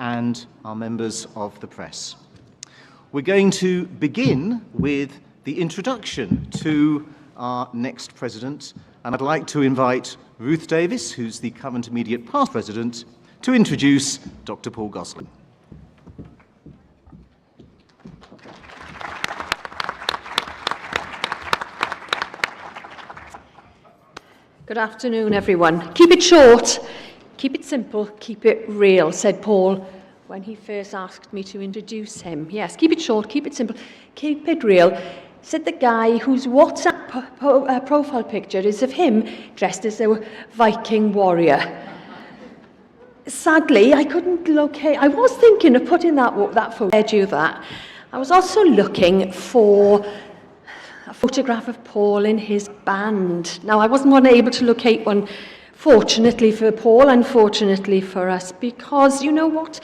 and our members of the press. We're going to begin with the introduction to our next president, and I'd like to invite Ruth Davis, who's the current immediate past president, to introduce Dr. Paul Gosling. Good afternoon, everyone. Keep it short, keep it simple, keep it real, said Paul when he first asked me to introduce him. Yes, keep it short, keep it simple, keep it real, said the guy whose WhatsApp profile picture is of him dressed as a Viking warrior. Sadly, I couldn't locate. I was thinking of putting that photo that. I was also looking for a photograph of Paul in his band. Now, I wasn't able to locate one, fortunately for Paul, unfortunately for us, because you know what?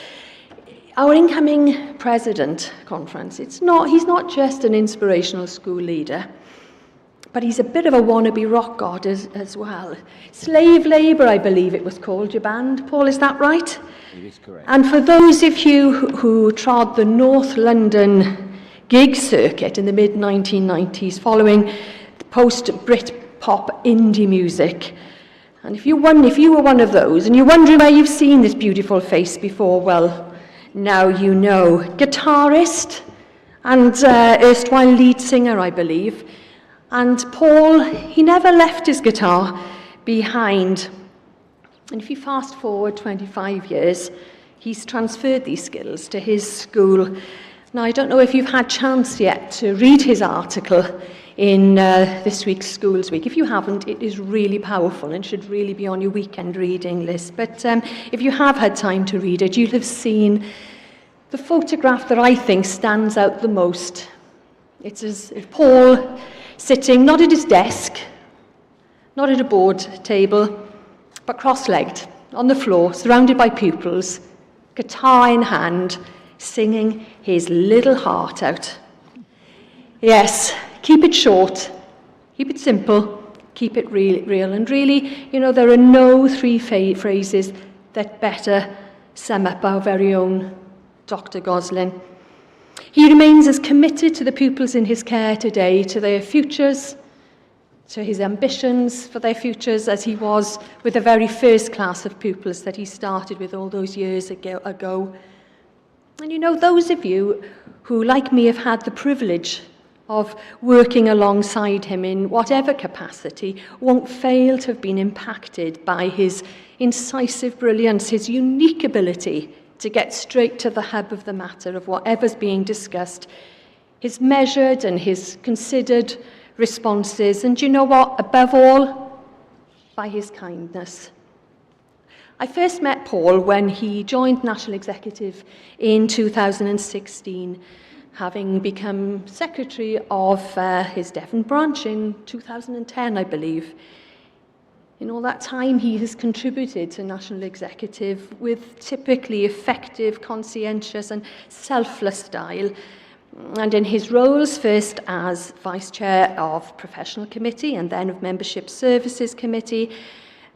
Our incoming president conference, he's not just an inspirational school leader, but he's a bit of a wannabe rock god as well. Slave labour, I believe it was called, your band. Paul, is that right? It is correct. And for those of you who trod the North London gig circuit in the mid-1990s, following the post-Brit-pop indie music, and if you were one of those, and you're wondering where you've seen this beautiful face before, well, now you know. Guitarist and erstwhile lead singer, I believe. And Paul, he never left his guitar behind. And if you fast forward 25 years, he's transferred these skills to his school. Now, I don't know if you've had chance yet to read his article in this week's Schools Week. If you haven't, it is really powerful and should really be on your weekend reading list. But if you have had time to read it, you'll have seen the photograph that I think stands out the most. It's Paul sitting not at his desk, not at a board table, but cross-legged on the floor, surrounded by pupils, guitar in hand, singing his little heart out. Yes, keep it short, keep it simple, keep it real. And really, you know, there are no three phrases that better sum up our very own Dr. Gosling. He remains as committed to the pupils in his care today, to their futures, to his ambitions for their futures, as he was with the very first class of pupils that he started with all those years ago. And you know, those of you who, like me, have had the privilege of working alongside him in whatever capacity, won't fail to have been impacted by his incisive brilliance, his unique ability to get straight to the hub of the matter of whatever's being discussed, his measured and his considered responses, and you know what, above all, by his kindness. I first met Paul when he joined National Executive in 2016, having become secretary of his Devon branch in 2010, I believe. In all that time, he has contributed to National Executive with typically effective, conscientious and selfless style. And in his roles, first as Vice Chair of Professional Committee and then of Membership Services Committee,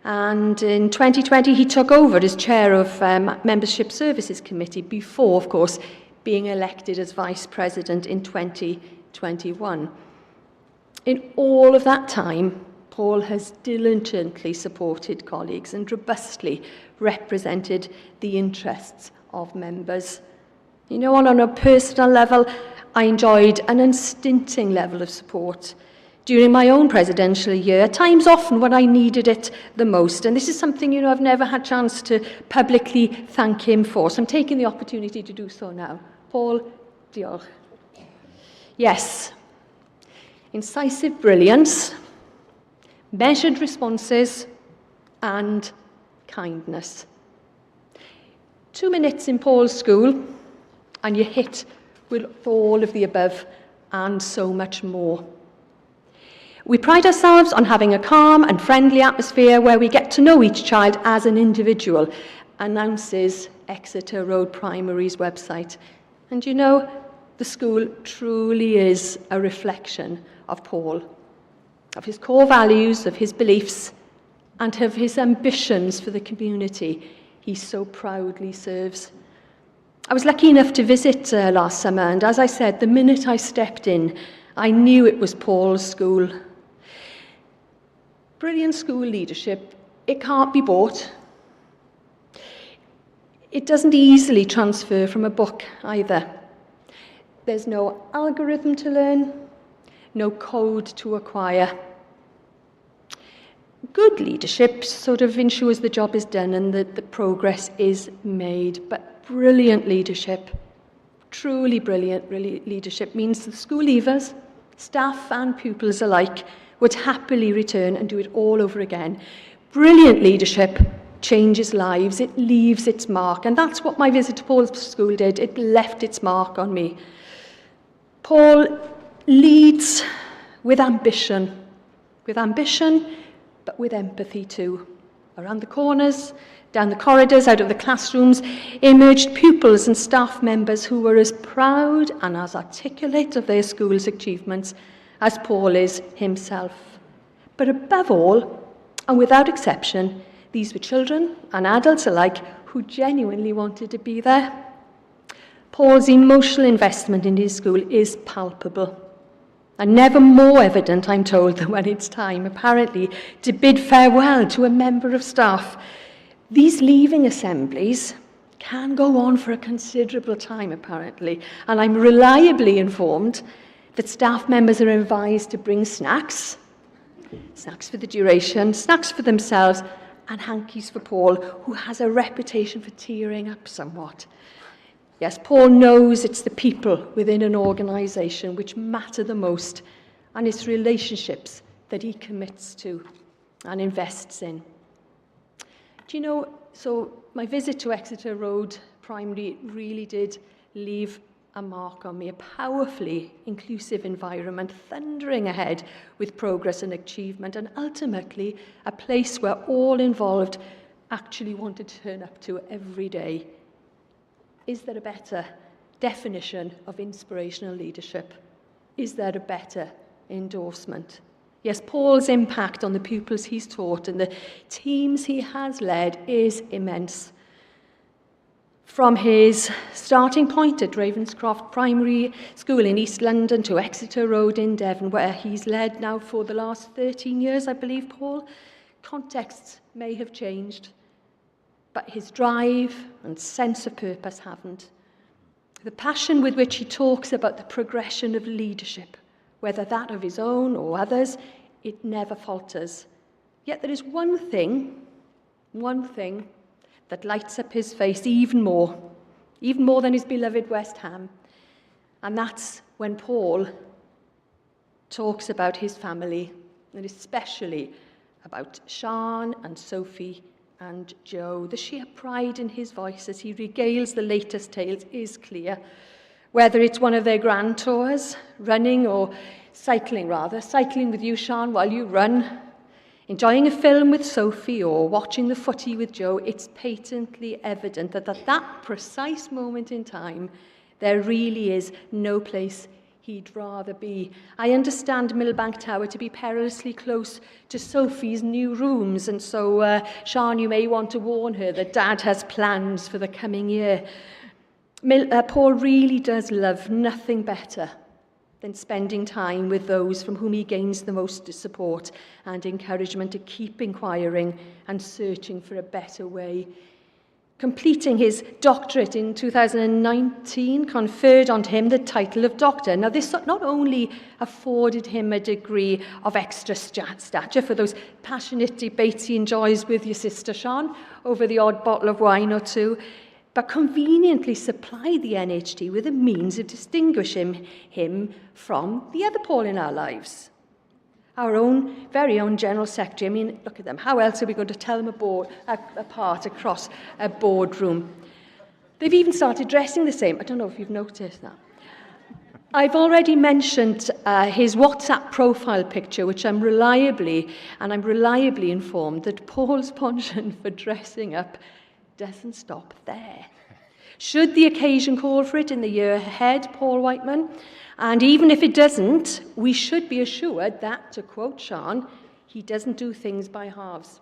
and in 2020 he took over as Chair of Membership Services Committee before, of course, being elected as Vice President in 2021. In all of that time, Paul has diligently supported colleagues and robustly represented the interests of members. You know, on a personal level, I enjoyed an unstinting level of support during my own presidential year, at times often when I needed it the most. And this is something, you know, I've never had a chance to publicly thank him for, so I'm taking the opportunity to do so now. Paul, diolch. Yes, incisive brilliance, measured responses, and kindness. 2 minutes in Paul's school, and you're hit with all of the above and so much more. We pride ourselves on having a calm and friendly atmosphere where we get to know each child as an individual, announces Exeter Road Primary's website. And you know, the school truly is a reflection of Paul, of his core values, of his beliefs, and of his ambitions for the community he so proudly serves. I was lucky enough to visit last summer, and as I said, the minute I stepped in, I knew it was Paul's school. Brilliant school leadership. It can't be bought. It doesn't easily transfer from a book either. There's no algorithm to learn, no code to acquire. Good leadership sort of ensures the job is done and that the progress is made, but brilliant leadership, truly brilliant leadership means the school leavers, staff and pupils alike would happily return and do it all over again. Brilliant leadership changes lives, it leaves its mark, and that's what my visit to Paul's school did. It left its mark on me. Paul leads with ambition, but with empathy too. Around the corners, down the corridors, out of the classrooms, emerged pupils and staff members who were as proud and as articulate of their school's achievements as Paul is himself. But above all, and without exception, these were children and adults alike who genuinely wanted to be there. Paul's emotional investment in his school is palpable, and never more evident, I'm told, than when it's time, apparently, to bid farewell to a member of staff. These leaving assemblies can go on for a considerable time, apparently, and I'm reliably informed that staff members are advised to bring snacks for the duration, snacks for themselves, and hankies for Paul, who has a reputation for tearing up somewhat. Yes, Paul knows it's the people within an organisation which matter the most, and it's relationships that he commits to and invests in. Do you know, so my visit to Exeter Road Primary really did leave a mark on me, a powerfully inclusive environment, thundering ahead with progress and achievement, and ultimately a place where all involved actually wanted to turn up to every day. Is there a better definition of inspirational leadership? Is there a better endorsement? Yes, Paul's impact on the pupils he's taught and the teams he has led is immense. From his starting point at Ravenscroft Primary School in East London to Exeter Road in Devon, where he's led now for the last 13 years, I believe, Paul, contexts may have changed, but his drive and sense of purpose haven't. The passion with which he talks about the progression of leadership, whether that of his own or others, it never falters. Yet there is one thing that lights up his face even more than his beloved West Ham. And that's when Paul talks about his family, and especially about Sian and Sophie and Joe. The sheer pride in his voice as he regales the latest tales is clear. Whether it's one of their grand tours, cycling with you, Sian, while you run, enjoying a film with Sophie or watching the footy with Joe, it's patently evident that at that precise moment in time, there really is no place he'd rather be. I understand Millbank Tower to be perilously close to Sophie's new rooms, and so, Sian, you may want to warn her that Dad has plans for the coming year. Paul really does love nothing better than spending time with those from whom he gains the most support and encouragement to keep inquiring and searching for a better way. Completing his doctorate in 2019 conferred on him the title of doctor. Now, this not only afforded him a degree of extra stature for those passionate debates he enjoys with your sister, Sian, over the odd bottle of wine or two, but conveniently supplied the NHD with a means of distinguishing him from the other Paul in our lives. Our own, very own General Secretary. I mean, look at them. How else are we going to tell them apart across a boardroom? They've even started dressing the same. I don't know if you've noticed that. I've already mentioned his WhatsApp profile picture, which I'm reliably informed that Paul's penchant for dressing up doesn't stop there. Should the occasion call for it in the year ahead, Paul Whiteman, and even if it doesn't, we should be assured that, to quote Sian, he doesn't do things by halves.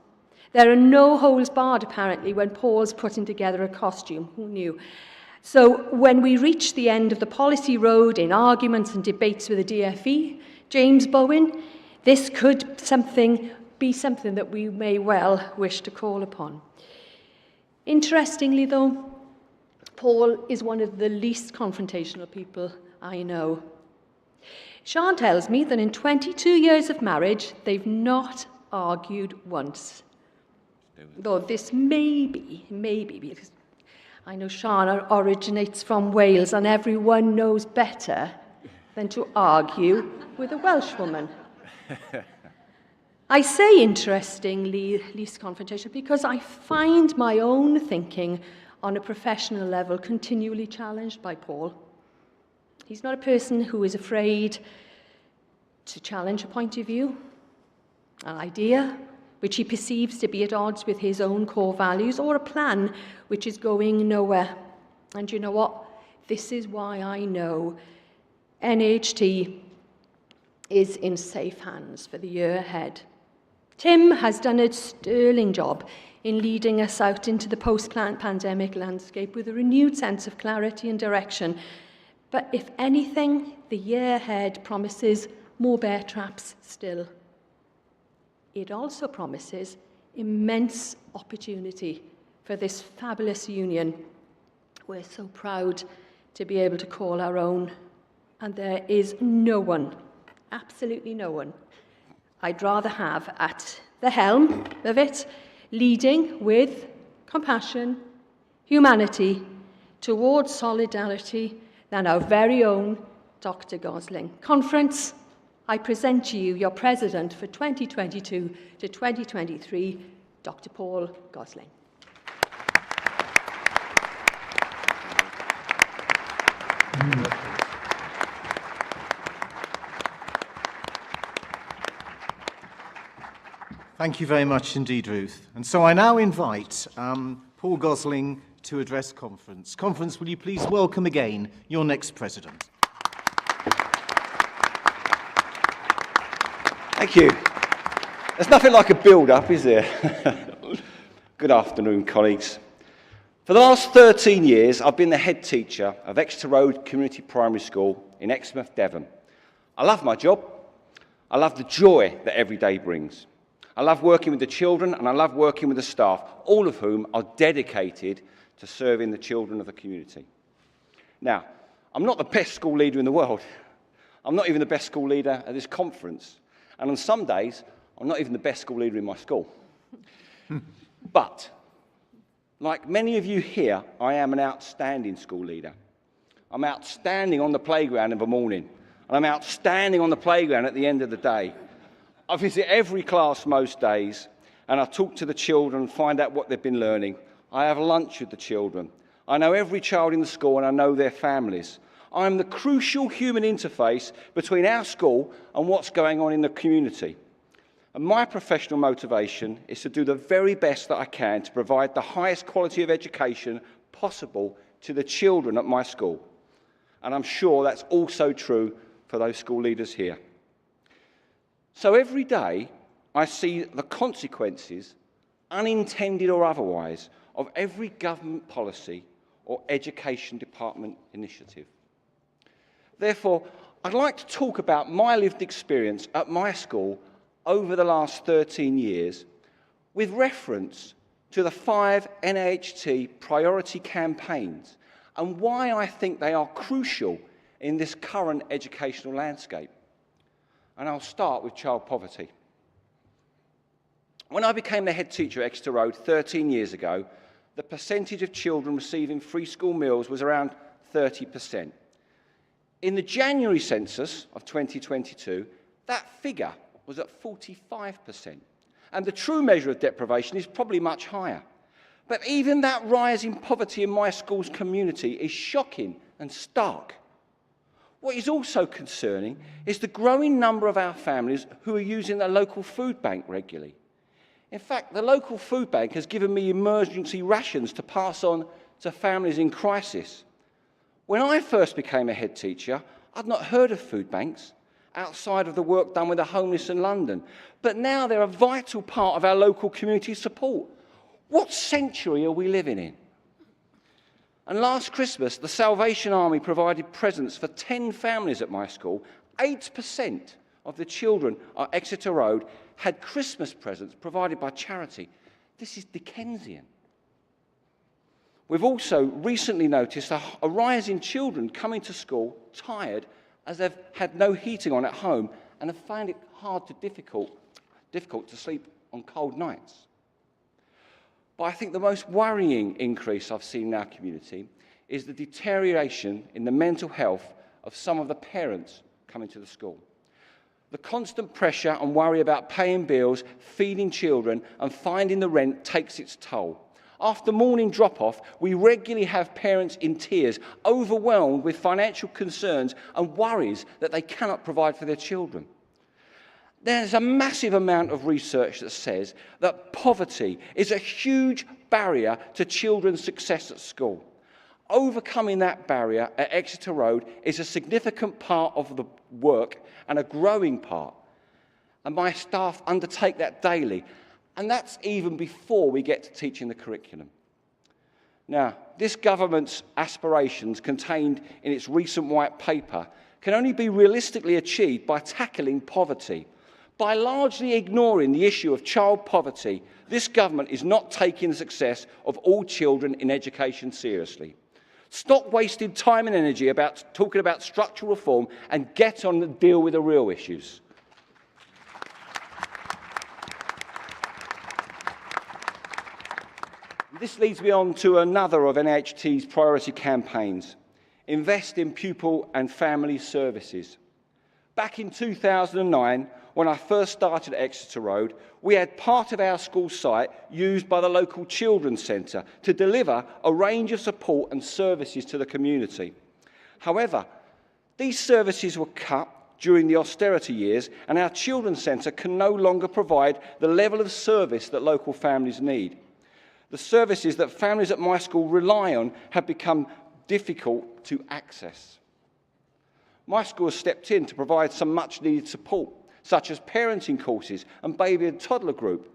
There are no holes barred, apparently, when Paul's putting together a costume. Who knew? So when we reach the end of the policy road in arguments and debates with the DFE, James Bowen, this could be something that we may well wish to call upon. Interestingly, though, Paul is one of the least confrontational people I know. Sean tells me that in 22 years of marriage, they've not argued once. Though this may be, because I know Sean originates from Wales and everyone knows better than to argue with a Welsh woman. I say, interestingly, least confrontation because I find my own thinking on a professional level continually challenged by Paul. He's not a person who is afraid to challenge a point of view, an idea which he perceives to be at odds with his own core values, or a plan which is going nowhere. And you know what? This is why I know NHT is in safe hands for the year ahead. Tim has done a sterling job in leading us out into the post-pandemic landscape with a renewed sense of clarity and direction. But if anything, the year ahead promises more bear traps still. It also promises immense opportunity for this fabulous union we're so proud to be able to call our own. And there is no one, absolutely no one, I'd rather have at the helm of it, leading with compassion, humanity, towards solidarity, than our very own Dr. Gosling. Conference, I present to you your president for 2022 to 2023, Dr. Paul Gosling. Thank you very much indeed, Ruth. And so I now invite Paul Gosling to address conference. Conference, will you please welcome again your next president? Thank you. There's nothing like a build-up, is there? Good afternoon, colleagues. For the last 13 years, I've been the head teacher of Exeter Road Community Primary School in Exmouth, Devon. I love my job. I love the joy that every day brings. I love working with the children and I love working with the staff, all of whom are dedicated to serving the children of the community. Now, I'm not the best school leader in the world. I'm not even the best school leader at this conference. And on some days, I'm not even the best school leader in my school. But, like many of you here, I am an outstanding school leader. I'm outstanding on the playground in the morning, and I'm outstanding on the playground at the end of the day. I visit every class most days, and I talk to the children and find out what they've been learning. I have lunch with the children. I know every child in the school, and I know their families. I'm the crucial human interface between our school and what's going on in the community. And my professional motivation is to do the very best that I can to provide the highest quality of education possible to the children at my school. And I'm sure that's also true for those school leaders here. So every day, I see the consequences, unintended or otherwise, of every government policy or education department initiative. Therefore, I'd like to talk about my lived experience at my school over the last 13 years with reference to the 5 NHT priority campaigns and why I think they are crucial in this current educational landscape. And I'll start with child poverty. When I became the head teacher at Exeter Road 13 years ago, the percentage of children receiving free school meals was around 30%. In the January census of 2022, that figure was at 45%. And the true measure of deprivation is probably much higher. But even that rise in poverty in my school's community is shocking and stark. What is also concerning is the growing number of our families who are using the local food bank regularly. In fact, the local food bank has given me emergency rations to pass on to families in crisis. When I first became a head teacher, I'd not heard of food banks outside of the work done with the homeless in London. But now they're a vital part of our local community support. What century are we living in? And last Christmas, the Salvation Army provided presents for 10 families at my school. 8% of the children at Exeter Road had Christmas presents provided by charity. This is Dickensian. We've also recently noticed a rise in children coming to school tired as they've had no heating on at home and have found it difficult to sleep on cold nights. But I think the most worrying increase I've seen in our community is the deterioration in the mental health of some of the parents coming to the school. The constant pressure and worry about paying bills, feeding children, and finding the rent takes its toll. After morning drop-off, we regularly have parents in tears, overwhelmed with financial concerns and worries that they cannot provide for their children. There's a massive amount of research that says that poverty is a huge barrier to children's success at school. Overcoming that barrier at Exeter Road is a significant part of the work and a growing part. And my staff undertake that daily. And that's even before we get to teaching the curriculum. Now, this government's aspirations contained in its recent white paper can only be realistically achieved by tackling poverty. By largely ignoring the issue of child poverty, this government is not taking the success of all children in education seriously. Stop wasting time and energy talking about structural reform and get on and deal with the real issues. This leads me on to another of NHT's priority campaigns: invest in pupil and family services. Back in 2009, when I first started at Exeter Road, we had part of our school site used by the local children's centre to deliver a range of support and services to the community. However, these services were cut during the austerity years, and our children's centre can no longer provide the level of service that local families need. The services that families at my school rely on have become difficult to access. My school has stepped in to provide some much-needed support, such as parenting courses and baby and toddler group.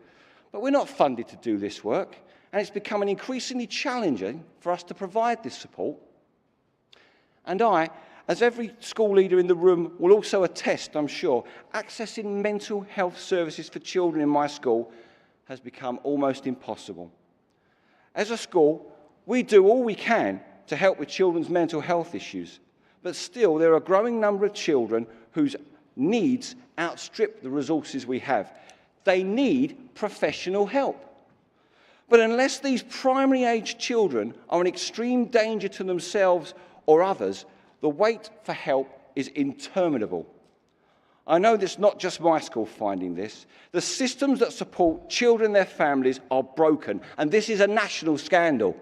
But we're not funded to do this work, and it's becoming increasingly challenging for us to provide this support. And I, as every school leader in the room will also attest, I'm sure, accessing mental health services for children in my school has become almost impossible. As a school, we do all we can to help with children's mental health issues, but still there are a growing number of children whose needs outstrip the resources we have. They need professional help. But unless these primary-aged children are in extreme danger to themselves or others, the wait for help is interminable. I know that's not just my school finding this. The systems that support children and their families are broken, and this is a national scandal.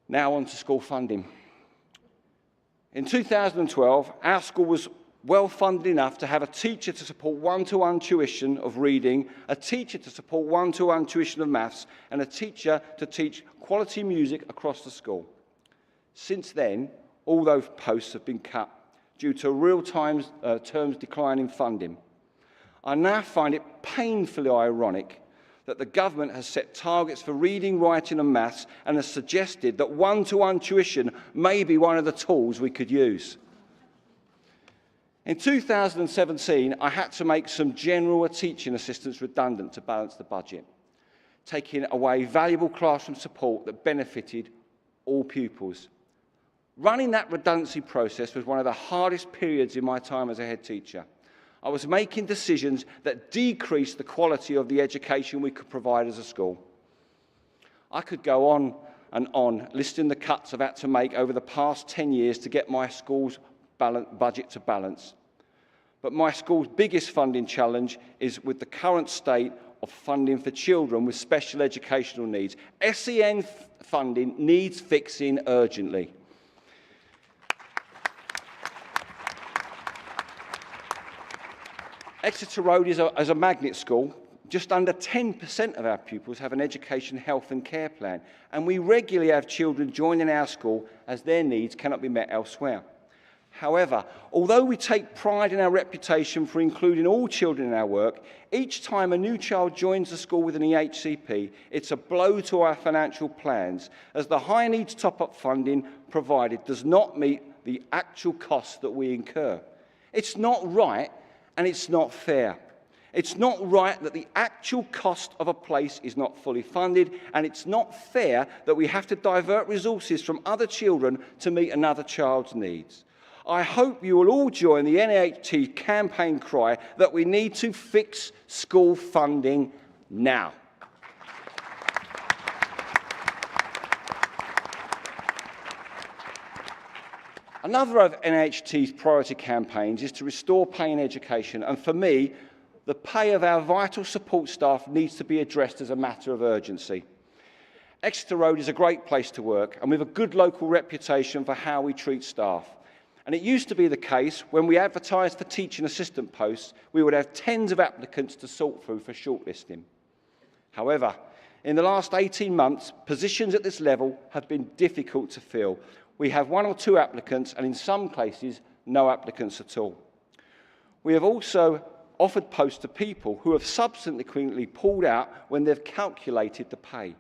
Now on to school funding. In 2012, our school was well funded enough to have a teacher to support one-to-one tuition of reading, a teacher to support one-to-one tuition of maths, and a teacher to teach quality music across the school. Since then, all those posts have been cut due to real terms decline in funding. I now find it painfully ironic that the government has set targets for reading, writing and maths and has suggested that one-to-one tuition may be one of the tools we could use. In 2017, I had to make some general teaching assistants redundant to balance the budget, taking away valuable classroom support that benefited all pupils. Running that redundancy process was one of the hardest periods in my time as a head teacher. I was making decisions that decreased the quality of the education we could provide as a school. I could go on and on, listing the cuts I've had to make over the past 10 years to get my school's budget to balance. But my school's biggest funding challenge is with the current state of funding for children with special educational needs. SEN funding needs fixing urgently. Exeter Road is a magnet school. Just under 10% of our pupils have an education, health and care plan, and we regularly have children joining our school as their needs cannot be met elsewhere. However, although we take pride in our reputation for including all children in our work, each time a new child joins the school with an EHCP, it's a blow to our financial plans, as the high needs top-up funding provided does not meet the actual costs that we incur. It's not right, and it's not fair. It's not right that the actual cost of a place is not fully funded, and it's not fair that we have to divert resources from other children to meet another child's needs. I hope you will all join the NHT campaign cry that we need to fix school funding now. Another of NHT's priority campaigns is to restore pay in education, and for me, the pay of our vital support staff needs to be addressed as a matter of urgency. Exeter Road is a great place to work, and we have a good local reputation for how we treat staff. And it used to be the case, when we advertised for teaching assistant posts, we would have tens of applicants to sort through for shortlisting. However, in the last 18 months, positions at this level have been difficult to fill. We have 1 or 2 applicants, and in some cases, no applicants at all. We have also offered posts to people who have subsequently pulled out when they've calculated the pay.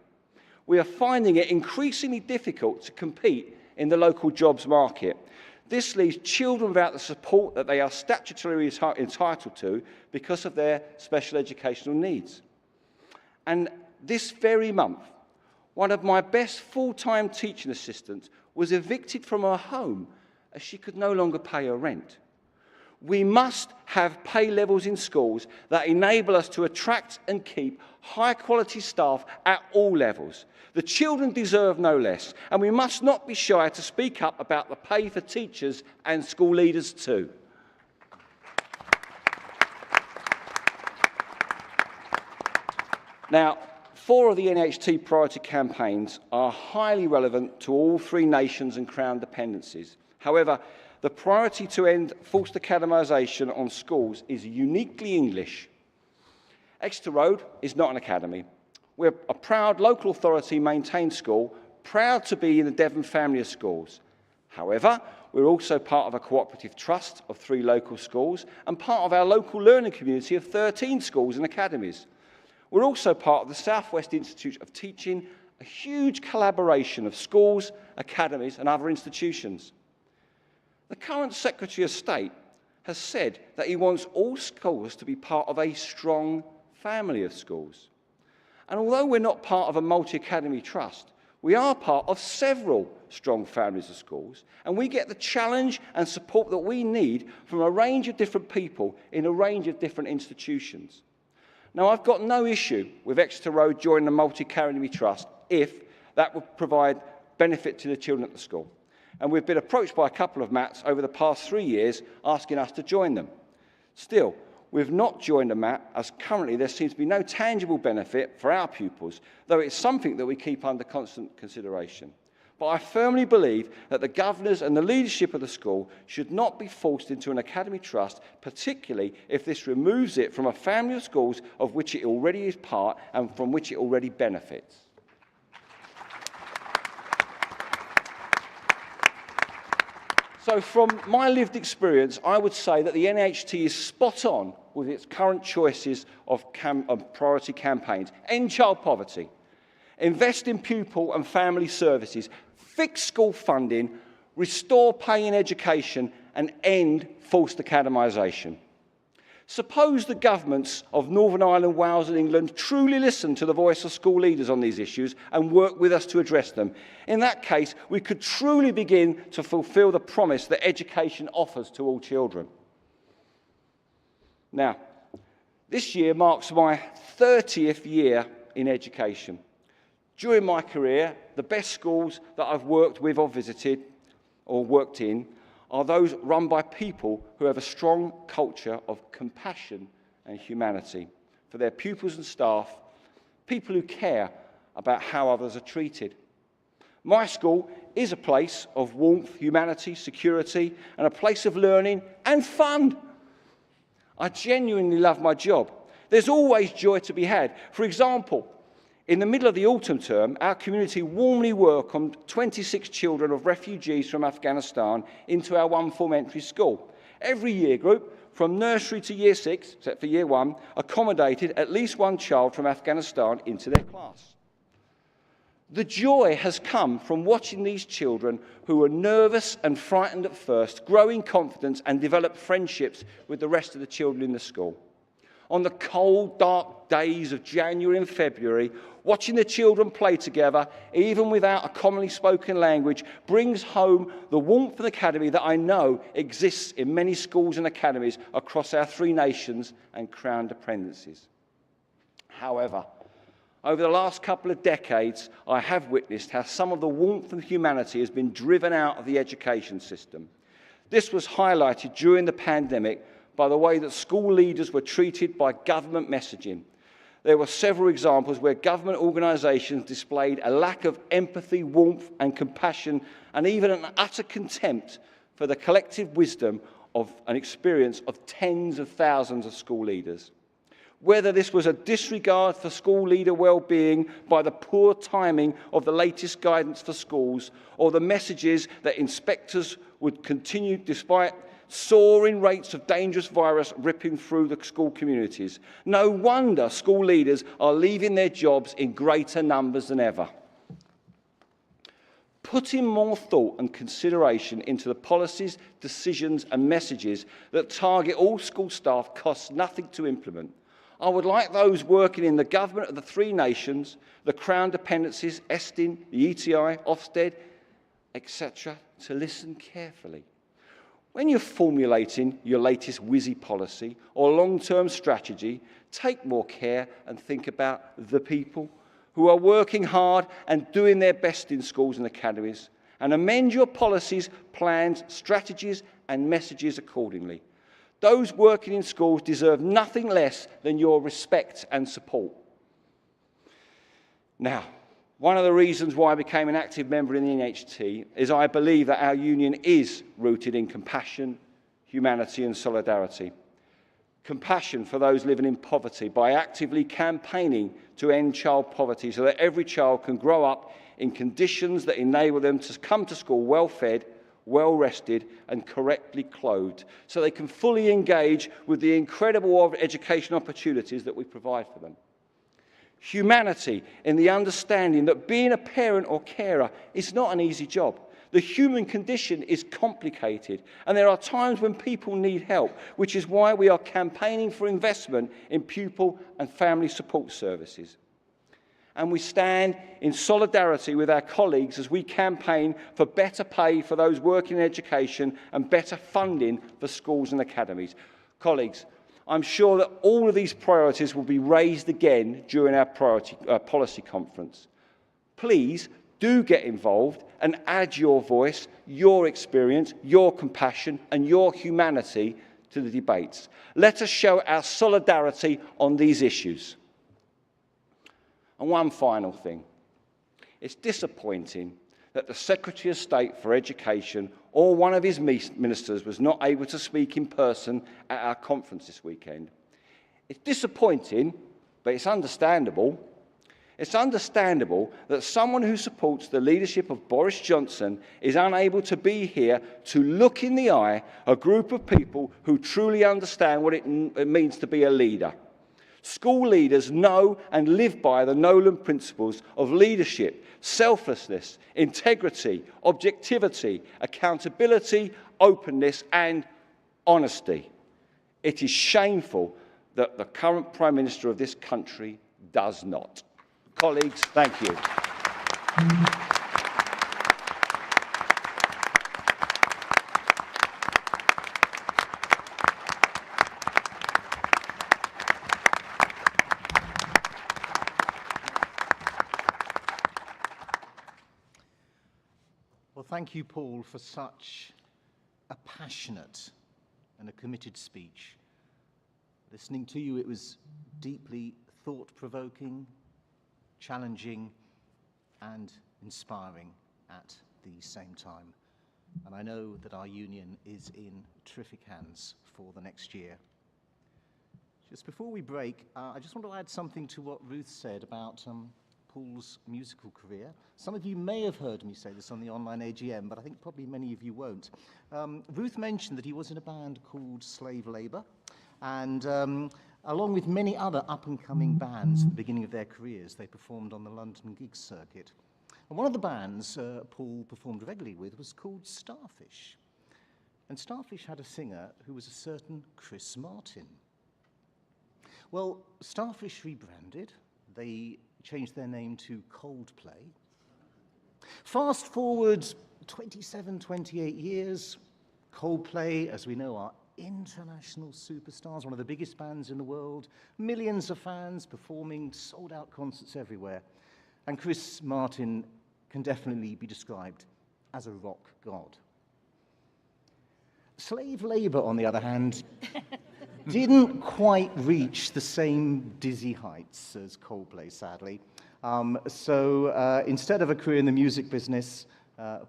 We are finding it increasingly difficult to compete in the local jobs market. This leaves children without the support that they are statutorily entitled to because of their special educational needs. And this very month, one of my best full-time teaching assistants was evicted from her home as she could no longer pay her rent. We must have pay levels in schools that enable us to attract and keep high-quality staff at all levels. The children deserve no less, and we must not be shy to speak up about the pay for teachers and school leaders too. Now, 4 of the NHT priority campaigns are highly relevant to all 3 nations and Crown dependencies. However, the priority to end forced academisation on schools is uniquely English. Exeter Road is not an academy. We're a proud local authority maintained school, proud to be in the Devon family of schools. However, we're also part of a cooperative trust of 3 local schools and part of our local learning community of 13 schools and academies. We're also part of the South West Institute of Teaching, a huge collaboration of schools, academies and other institutions. The current Secretary of State has said that he wants all schools to be part of a strong family of schools. And although we're not part of a multi-academy trust, we are part of several strong families of schools, and we get the challenge and support that we need from a range of different people in a range of different institutions. Now, I've got no issue with Exeter Road joining the multi-academy trust if that would provide benefit to the children at the school. And we've been approached by a couple of MATs over the past 3 years asking us to join them. Still, we've not joined the MAT as currently there seems to be no tangible benefit for our pupils, though it's something that we keep under constant consideration. But I firmly believe that the governors and the leadership of the school should not be forced into an academy trust, particularly if this removes it from a family of schools of which it already is part and from which it already benefits. So from my lived experience, I would say that the NHT is spot on with its current choices of priority campaigns. End child poverty, invest in pupil and family services, fix school funding, restore pay in education, and end forced academisation. Suppose the governments of Northern Ireland, Wales and England truly listen to the voice of school leaders on these issues and work with us to address them. In that case, we could truly begin to fulfil the promise that education offers to all children. Now, this year marks my 30th year in education. During my career, the best schools that I've worked with or visited or worked in are those run by people who have a strong culture of compassion and humanity for their pupils and staff, people who care about how others are treated. My school is a place of warmth, humanity, security, and a place of learning and fun. I genuinely love my job. There's always joy to be had. For example, In the middle of the autumn term, our community warmly welcomed 26 children of refugees from Afghanistan into our one form entry school. Every year group, from nursery to year 6, except for year 1, accommodated at least one child from Afghanistan into their class. The joy has come from watching these children who were nervous and frightened at first, grow in confidence and develop friendships with the rest of the children in the school. On the cold, dark days of January and February, watching the children play together, even without a commonly spoken language, brings home the warmth of the academy that I know exists in many schools and academies across our 3 nations and crown dependencies. However, over the last couple of decades, I have witnessed how some of the warmth and humanity has been driven out of the education system. This was highlighted during the pandemic by the way that school leaders were treated by government messaging. There were several examples where government organisations displayed a lack of empathy, warmth and compassion, and even an utter contempt for the collective wisdom of an experience of tens of thousands of school leaders. Whether this was a disregard for school leader well-being by the poor timing of the latest guidance for schools, or the messages that inspectors would continue despite soaring rates of dangerous virus ripping through the school communities. No wonder school leaders are leaving their jobs in greater numbers than ever. Putting more thought and consideration into the policies, decisions and messages that target all school staff costs nothing to implement. I would like those working in the government of the 3 nations, the Crown dependencies, Estin, the ETI, Ofsted, etc., to listen carefully. When you're formulating your latest WYSI policy or long-term strategy, take more care and think about the people who are working hard and doing their best in schools and academies, and amend your policies, plans, strategies and messages accordingly. Those working in schools deserve nothing less than your respect and support. Now, one of the reasons why I became an active member in the NHT is I believe that our union is rooted in compassion, humanity and solidarity. Compassion for those living in poverty by actively campaigning to end child poverty so that every child can grow up in conditions that enable them to come to school well-fed, well-rested and correctly clothed, so they can fully engage with the incredible education opportunities that we provide for them. Humanity in the understanding that being a parent or carer is not an easy job. The human condition is complicated, and there are times when people need help, which is why we are campaigning for investment in pupil and family support services. And we stand in solidarity with our colleagues as we campaign for better pay for those working in education and better funding for schools and academies. Colleagues, I'm sure that all of these priorities will be raised again during our policy conference. Please do get involved and add your voice, your experience, your compassion and your humanity to the debates. Let us show our solidarity on these issues. And one final thing. It's disappointing that the Secretary of State for Education or one of his ministers was not able to speak in person at our conference this weekend. It's disappointing, but it's understandable. It's understandable that someone who supports the leadership of Boris Johnson is unable to be here to look in the eye a group of people who truly understand what it means to be a leader. School leaders know and live by the Nolan principles of leadership, selflessness, integrity, objectivity, accountability, openness and honesty. It is shameful that the current Prime Minister of this country does not. Colleagues, thank you. Well, thank you, Paul, for such a passionate and a committed speech. Listening to you, it was deeply thought-provoking, challenging, and inspiring at the same time. And I know that our union is in terrific hands for the next year. Just before we break, I just want to add something to what Ruth said about Paul's musical career. Some of you may have heard me say this on the online AGM, but I think probably many of you won't. Ruth mentioned that he was in a band called Slave Labour, and along with many other up-and-coming bands at the beginning of their careers, they performed on the London gig circuit. And one of the bands Paul performed regularly with was called Starfish. And Starfish had a singer who was a certain Chris Martin. Well, Starfish rebranded. They changed their name to Coldplay. Fast forward 27, 28 years, Coldplay, as we know, are international superstars, one of the biggest bands in the world, millions of fans performing sold-out concerts everywhere. And Chris Martin can definitely be described as a rock god. Slave Labour, on the other hand, didn't quite reach the same dizzy heights as Coldplay, sadly. So instead of a career in the music business,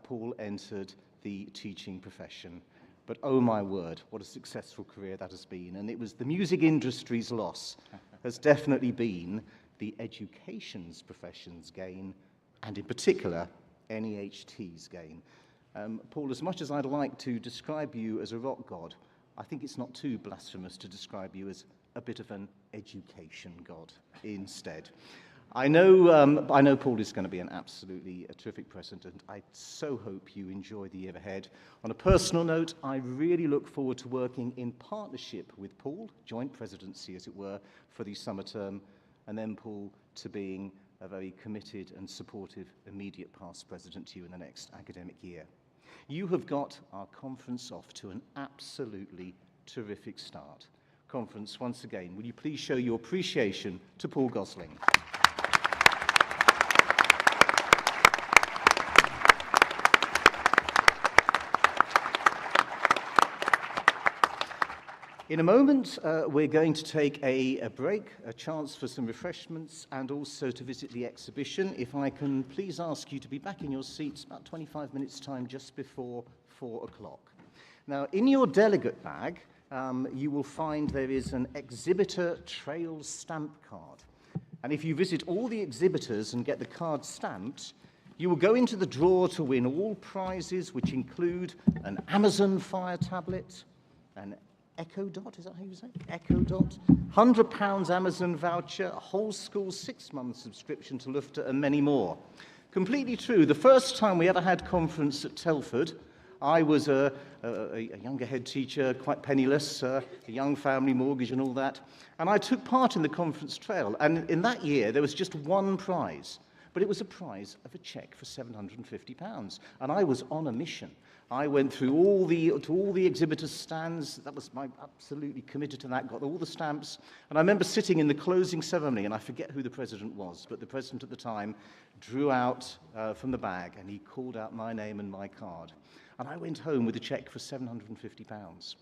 Paul entered the teaching profession. But oh my word, what a successful career that has been. And it was the music industry's loss has definitely been the education's profession's gain, and in particular, NEHT's gain. Paul, as much as I'd like to describe you as a rock god, I think it's not too blasphemous to describe you as a bit of an education god instead. I know Paul is going to be an absolutely terrific president, and I so hope you enjoy the year ahead. On a personal note, I really look forward to working in partnership with Paul, joint presidency as it were, for the summer term, and then Paul to being a very committed and supportive immediate past president to you in the next academic year. You have got our conference off to an absolutely terrific start. Conference, once again, will you please show your appreciation to Paul Gosling? In a moment, we're going to take a break, a chance for some refreshments, and also to visit the exhibition. If I can please ask you to be back in your seats about 25 minutes' time, just before 4 o'clock. Now, in your delegate bag, you will find there is an exhibitor trail stamp card. And if you visit all the exhibitors and get the card stamped, you will go into the draw to win all prizes, which include an Amazon Fire tablet, an Echo Dot, is that how you say it? Echo Dot, £100 Amazon voucher, a whole school 6-month subscription to Lufter, and many more. Completely true. The first time we ever had conference at Telford, I was a younger head teacher, quite penniless, a young family mortgage and all that, and I took part in the conference trail. And in that year, there was just one prize, but it was a prize of a cheque for £750, and I was on a mission. I went through all the exhibitors' stands. That was my absolutely committed to that. Got all the stamps, and I remember sitting in the closing ceremony, and I forget who the president was, but the president at the time drew out from the bag, and he called out my name and my card, and I went home with a cheque for £750.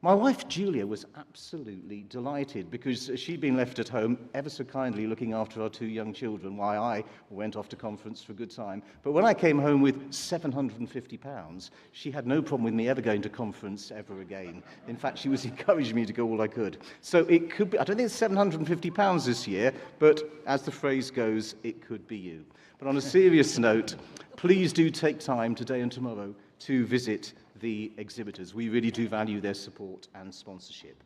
My wife, Julia, was absolutely delighted because she'd been left at home ever so kindly looking after our 2 young children while I went off to conference for a good time. But when I came home with £750, she had no problem with me ever going to conference ever again. In fact, she was encouraging me to go all I could. So it could be, I don't think it's £750 this year, but as the phrase goes, it could be you. But on a serious note, please do take time today and tomorrow to visit the exhibitors. We really do value their support and sponsorship.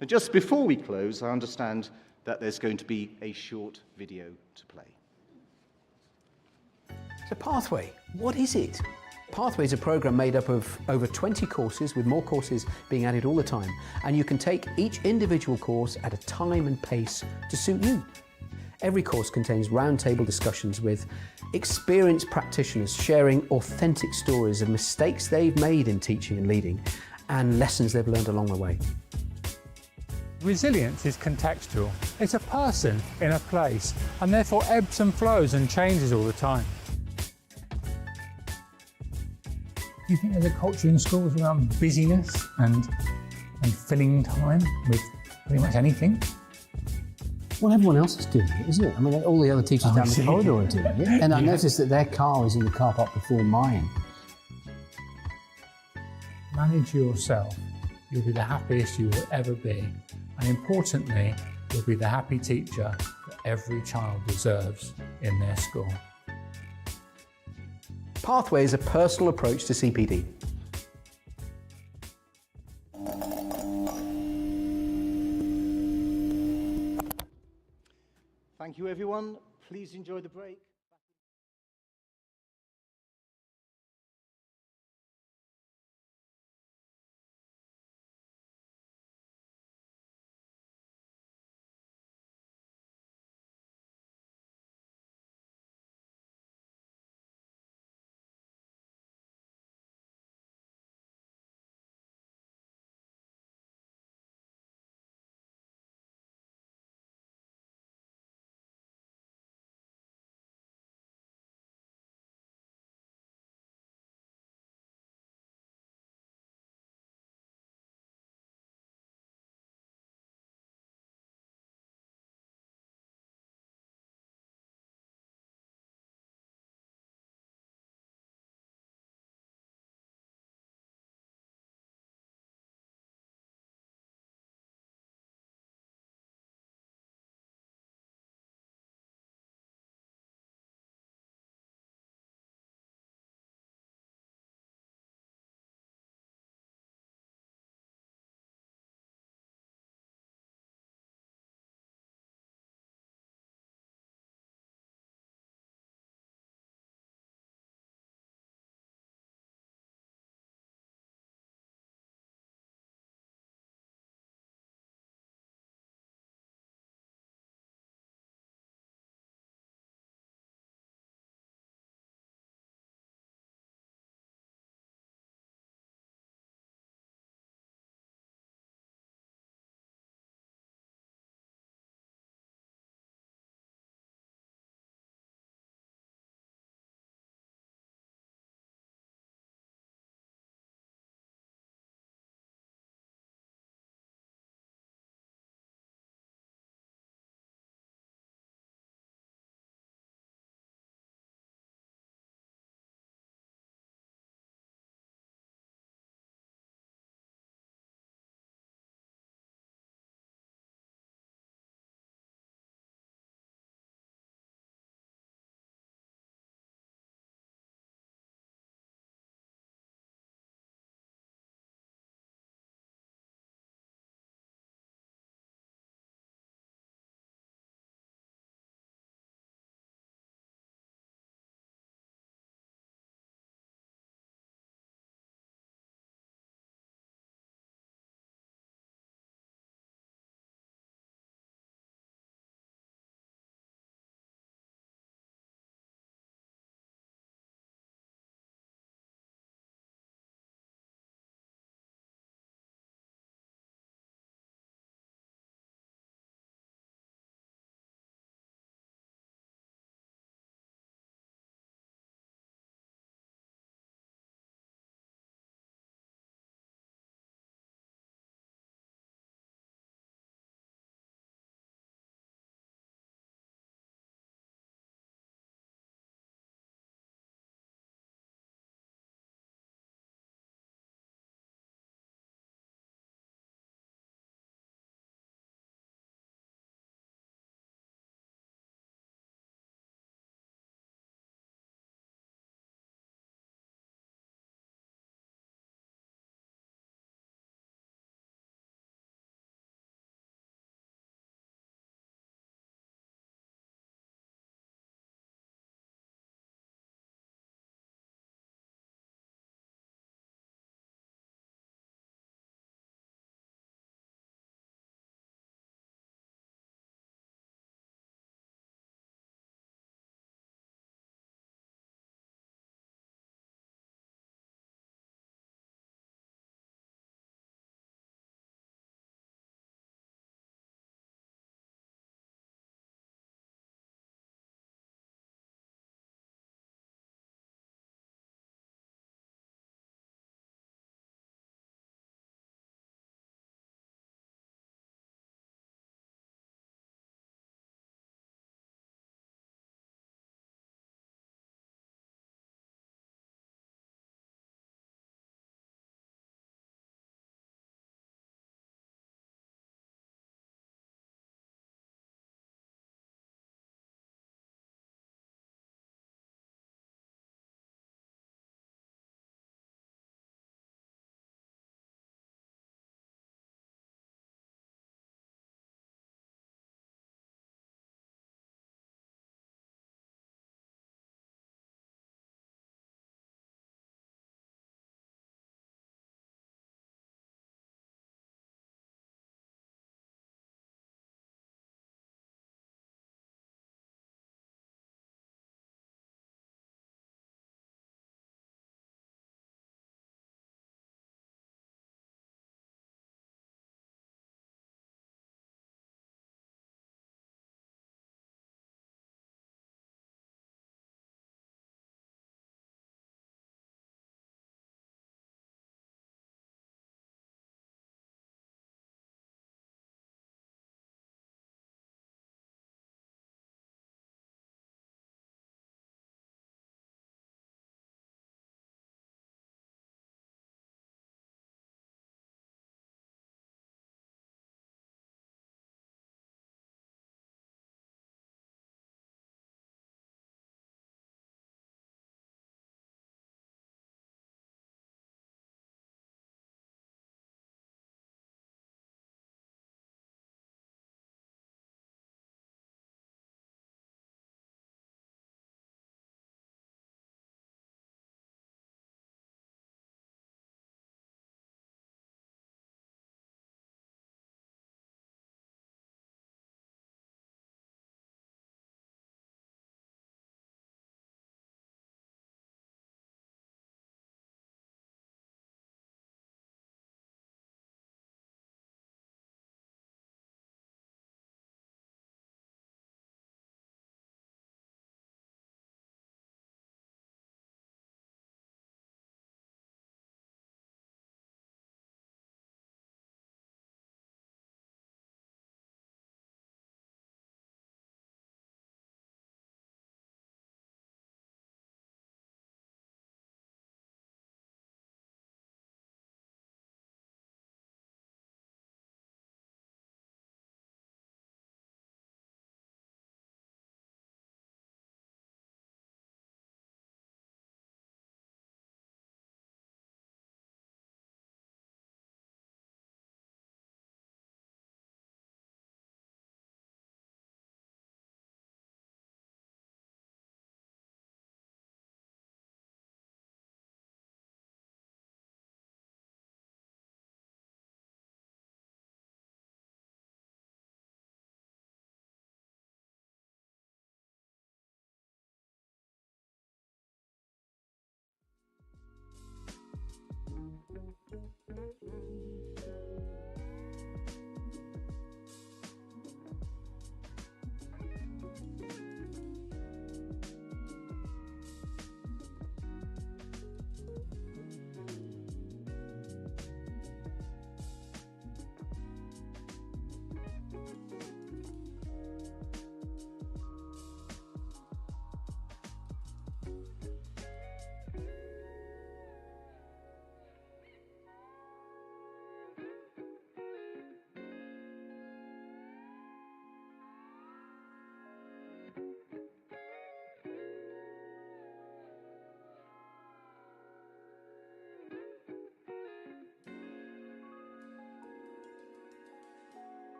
Now, just before we close, I understand that there's going to be a short video to play. So Pathway, what is it? Pathway is a program made up of over 20 courses, with more courses being added all the time, and you can take each individual course at a time and pace to suit you. Every course contains roundtable discussions with experienced practitioners sharing authentic stories of mistakes they've made in teaching and leading and lessons they've learned along the way. Resilience is contextual. It's a person in a place and therefore ebbs and flows and changes all the time. Do you think there's a culture in schools around busyness and filling time with pretty much anything? Well, everyone else is doing it, isn't it? I mean, all the other teachers down the corridor are doing it. And I noticed that their car is in the car park before mine. Manage yourself. You'll be the happiest you will ever be. And importantly, you'll be the happy teacher that every child deserves in their school. Pathway is a personal approach to CPD. Thank you, everyone. Please enjoy the break.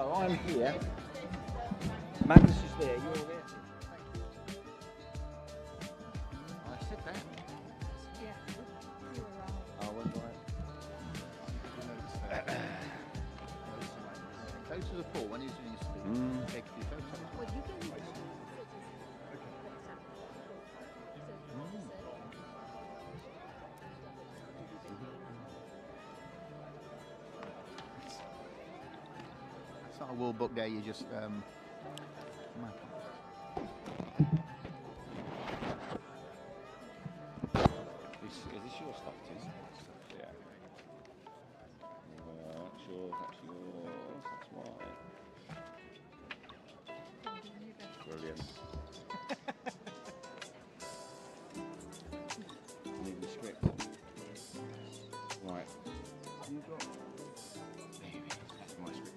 So I'm here. Magnus is there. You're there. I said that. I was right. Close to the pool when he's doing his speech. Take a few photos. It's not a World Book Day, you just Is this your stuff, Tim? Yeah. That's yours, that's yours, that's mine. Brilliant. Need the script. Right. You got... There it is, that's my script.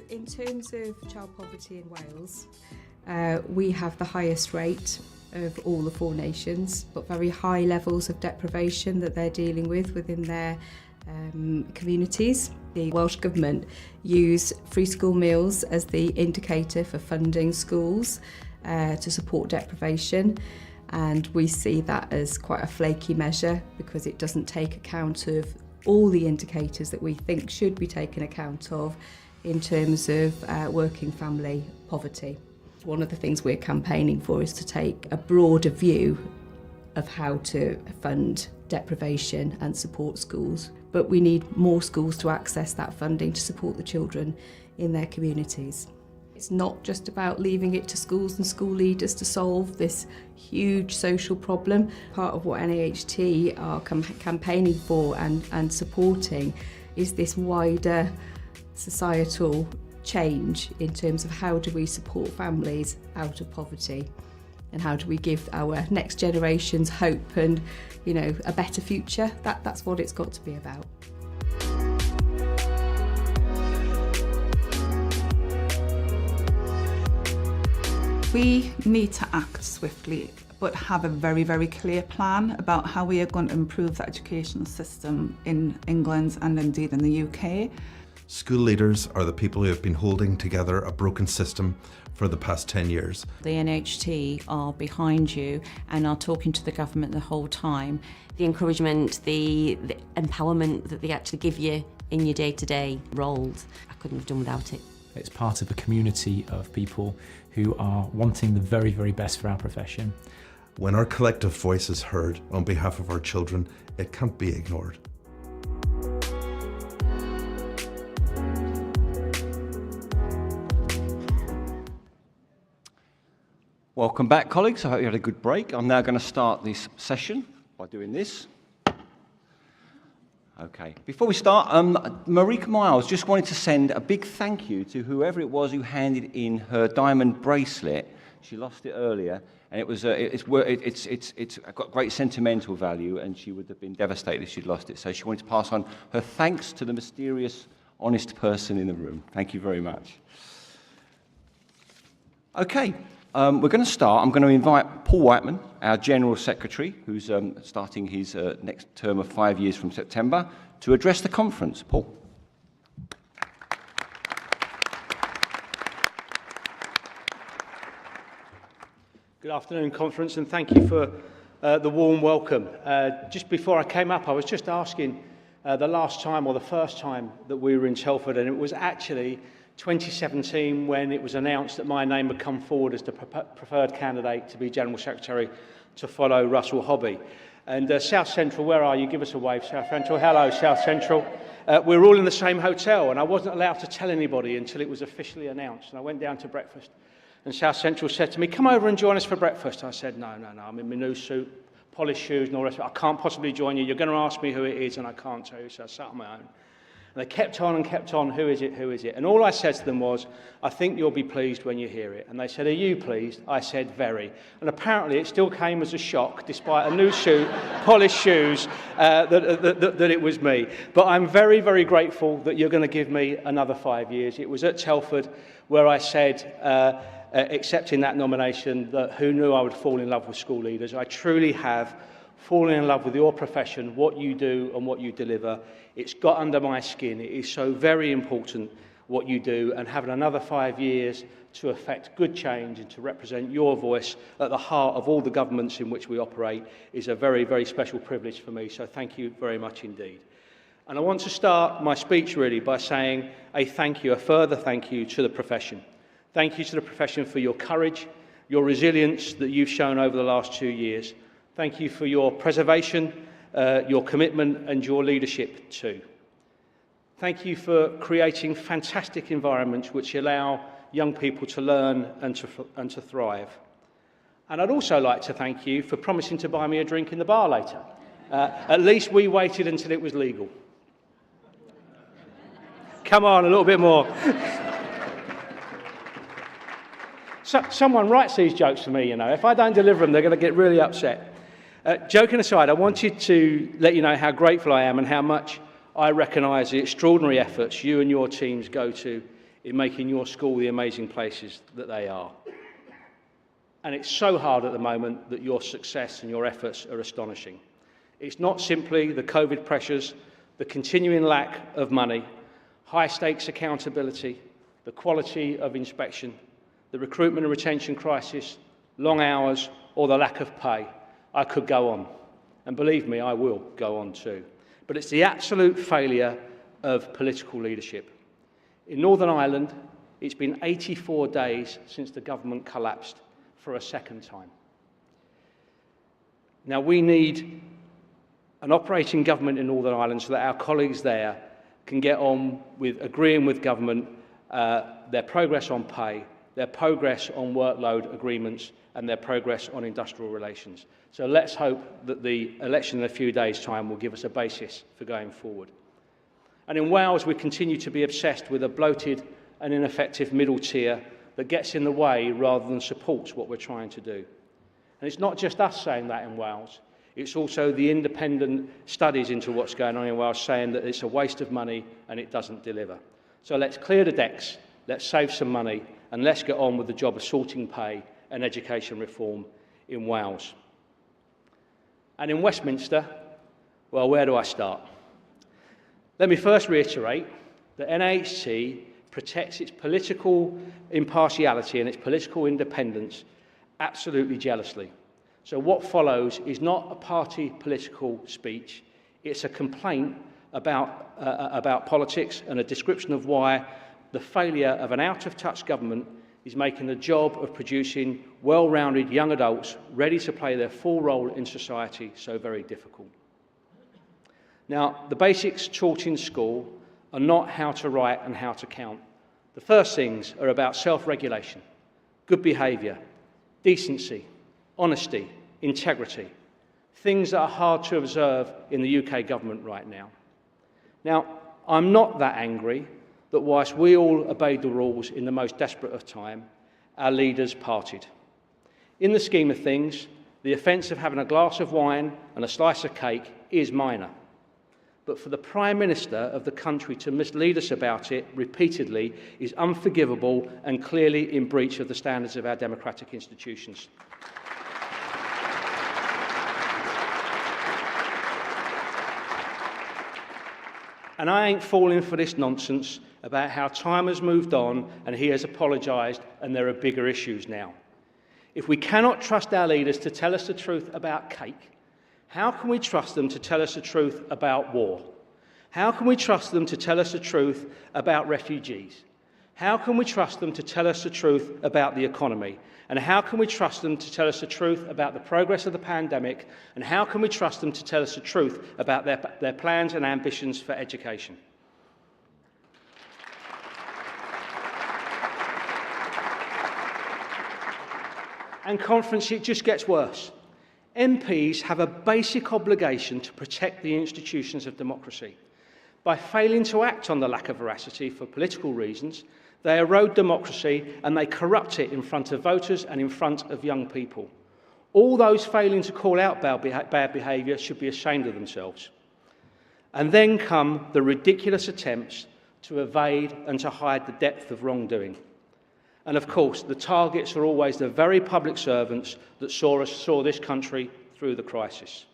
In terms of child poverty in Wales, we have the highest rate of all the 4 nations, but very high levels of deprivation that they're dealing with within their communities. The Welsh Government use free school meals as the indicator for funding schools to support deprivation, and we see that as quite a flaky measure because it doesn't take account of all the indicators that we think should be taken account of in terms of working family poverty. One of the things we're campaigning for is to take a broader view of how to fund deprivation and support schools. But we need more schools to access that funding to support the children in their communities. It's not just about leaving it to schools and school leaders to solve this huge social problem. Part of what NAHT are campaigning for and supporting is this wider societal change in terms of how do we support families out of poverty and how do we give our next generations hope and, you know, a better future. That's what it's got to be about. We need to act swiftly, but have a very, very clear plan about how we are going to improve the educational system in England and indeed in the UK. School leaders are the people who have been holding together a broken system for the past 10 years. The NHT are behind you and are talking to the government the whole time. The encouragement, the empowerment that they actually give you in your day-to-day roles, I couldn't have done without it. It's part of a community of people who are wanting the very, very best for our profession. When our collective voice is heard on behalf of our children, it can't be ignored. Welcome back, colleagues. I hope you had a good break. I'm now going to start this session by doing this. Okay. Before we start, Marika Miles just wanted to send a big thank you to whoever it was who handed in her diamond bracelet. She lost it earlier, and it's got great sentimental value, and she would have been devastated if she'd lost it. So she wanted to pass on her thanks to the mysterious, honest person in the room. Thank you very much. Okay. We're going to start. I'm going to invite Paul Whiteman, our General Secretary, who's starting his next term of 5 years from September, to address the conference. Paul. Good afternoon, conference, and thank you for the warm welcome. Just before I came up, I was just asking the last time or the first time that we were in Telford, and it was actually 2017 when it was announced that my name had come forward as the preferred candidate to be General Secretary to follow Russell Hobby. And South Central, where are you? Give us a wave, South Central. Hello, South Central. We're all in the same hotel, and I wasn't allowed to tell anybody until it was officially announced. And I went down to breakfast, and South Central said to me, "Come over and join us for breakfast." I said, no, I'm in my new suit, polished shoes and all the rest of it. I can't possibly join you. You're going to ask me who it is, and I can't tell you, so I sat on my own. And they kept on and kept on, who is it, who is it? And all I said to them was, I think you'll be pleased when you hear it. And they said, are you pleased? I said, very. And apparently it still came as a shock, despite a new shoe, polished shoes, that it was me. But I'm very, very grateful that you're going to give me another 5 years. It was at Telford where I said, accepting that nomination, that who knew I would fall in love with school leaders. I truly have fallen in love with your profession, what you do and what you deliver. It's got under my skin. It is so very important what you do, and having another 5 years to effect good change and to represent your voice at the heart of all the governments in which we operate is a very, very special privilege for me. So thank you very much indeed. And I want to start my speech really by saying a thank you, a further thank you to the profession. Thank you to the profession for your courage, your resilience that you've shown over the last 2 years. Thank you for your preservation, your commitment and your leadership too. Thank you for creating fantastic environments which allow young people to learn and to thrive. And I'd also like to thank you for promising to buy me a drink in the bar later. At least we waited until it was legal. Come on, a little bit more. So, someone writes these jokes for me, you know. If I don't deliver them, they're going to get really upset. Joking aside, I wanted to let you know how grateful I am and how much I recognise the extraordinary efforts you and your teams go to in making your school the amazing places that they are. And it's so hard at the moment that your success and your efforts are astonishing. It's not simply the COVID pressures, the continuing lack of money, high stakes accountability, the quality of inspection, the recruitment and retention crisis, long hours, or the lack of pay. I could go on, and believe me, I will go on too. But it's the absolute failure of political leadership. In Northern Ireland, it's been 84 days since the government collapsed for a second time. Now, we need an operating government in Northern Ireland so that our colleagues there can get on with agreeing with government their progress on pay, their progress on workload agreements, and their progress on industrial relations. So let's hope that the election in a few days' time will give us a basis for going forward. And in Wales, we continue to be obsessed with a bloated and ineffective middle tier that gets in the way rather than supports what we're trying to do. And it's not just us saying that in Wales. It's also the independent studies into what's going on in Wales saying that it's a waste of money and it doesn't deliver. So let's clear the decks, let's save some money, and let's get on with the job of sorting pay and education reform in Wales. And in Westminster, well, where do I start? Let me first reiterate that NHT protects its political impartiality and its political independence absolutely jealously. So what follows is not a party political speech, it's a complaint about politics and a description of why the failure of an out-of-touch government is making the job of producing well-rounded young adults ready to play their full role in society so very difficult. Now, the basics taught in school are not how to write and how to count. The first things are about self-regulation, good behaviour, decency, honesty, integrity, things that are hard to observe in the UK government right now. Now, I'm not that angry that whilst we all obeyed the rules in the most desperate of time, our leaders parted. In the scheme of things, the offence of having a glass of wine and a slice of cake is minor. But for the Prime Minister of the country to mislead us about it repeatedly is unforgivable and clearly in breach of the standards of our democratic institutions. And I ain't falling for this nonsense about how time has moved on and he has apologised and there are bigger issues now. If we cannot trust our leaders to tell us the truth about cake, how can we trust them to tell us the truth about war? How can we trust them to tell us the truth about refugees? How can we trust them to tell us the truth about the economy? And how can we trust them to tell us the truth about the progress of the pandemic? And how can we trust them to tell us the truth about their plans and ambitions for education? And conference, it just gets worse. MPs have a basic obligation to protect the institutions of democracy. By failing to act on the lack of veracity for political reasons, they erode democracy and they corrupt it in front of voters and in front of young people. All those failing to call out bad behaviour should be ashamed of themselves. And then come the ridiculous attempts to evade and to hide the depth of wrongdoing. And of course, the targets are always the very public servants that saw this country through the crisis.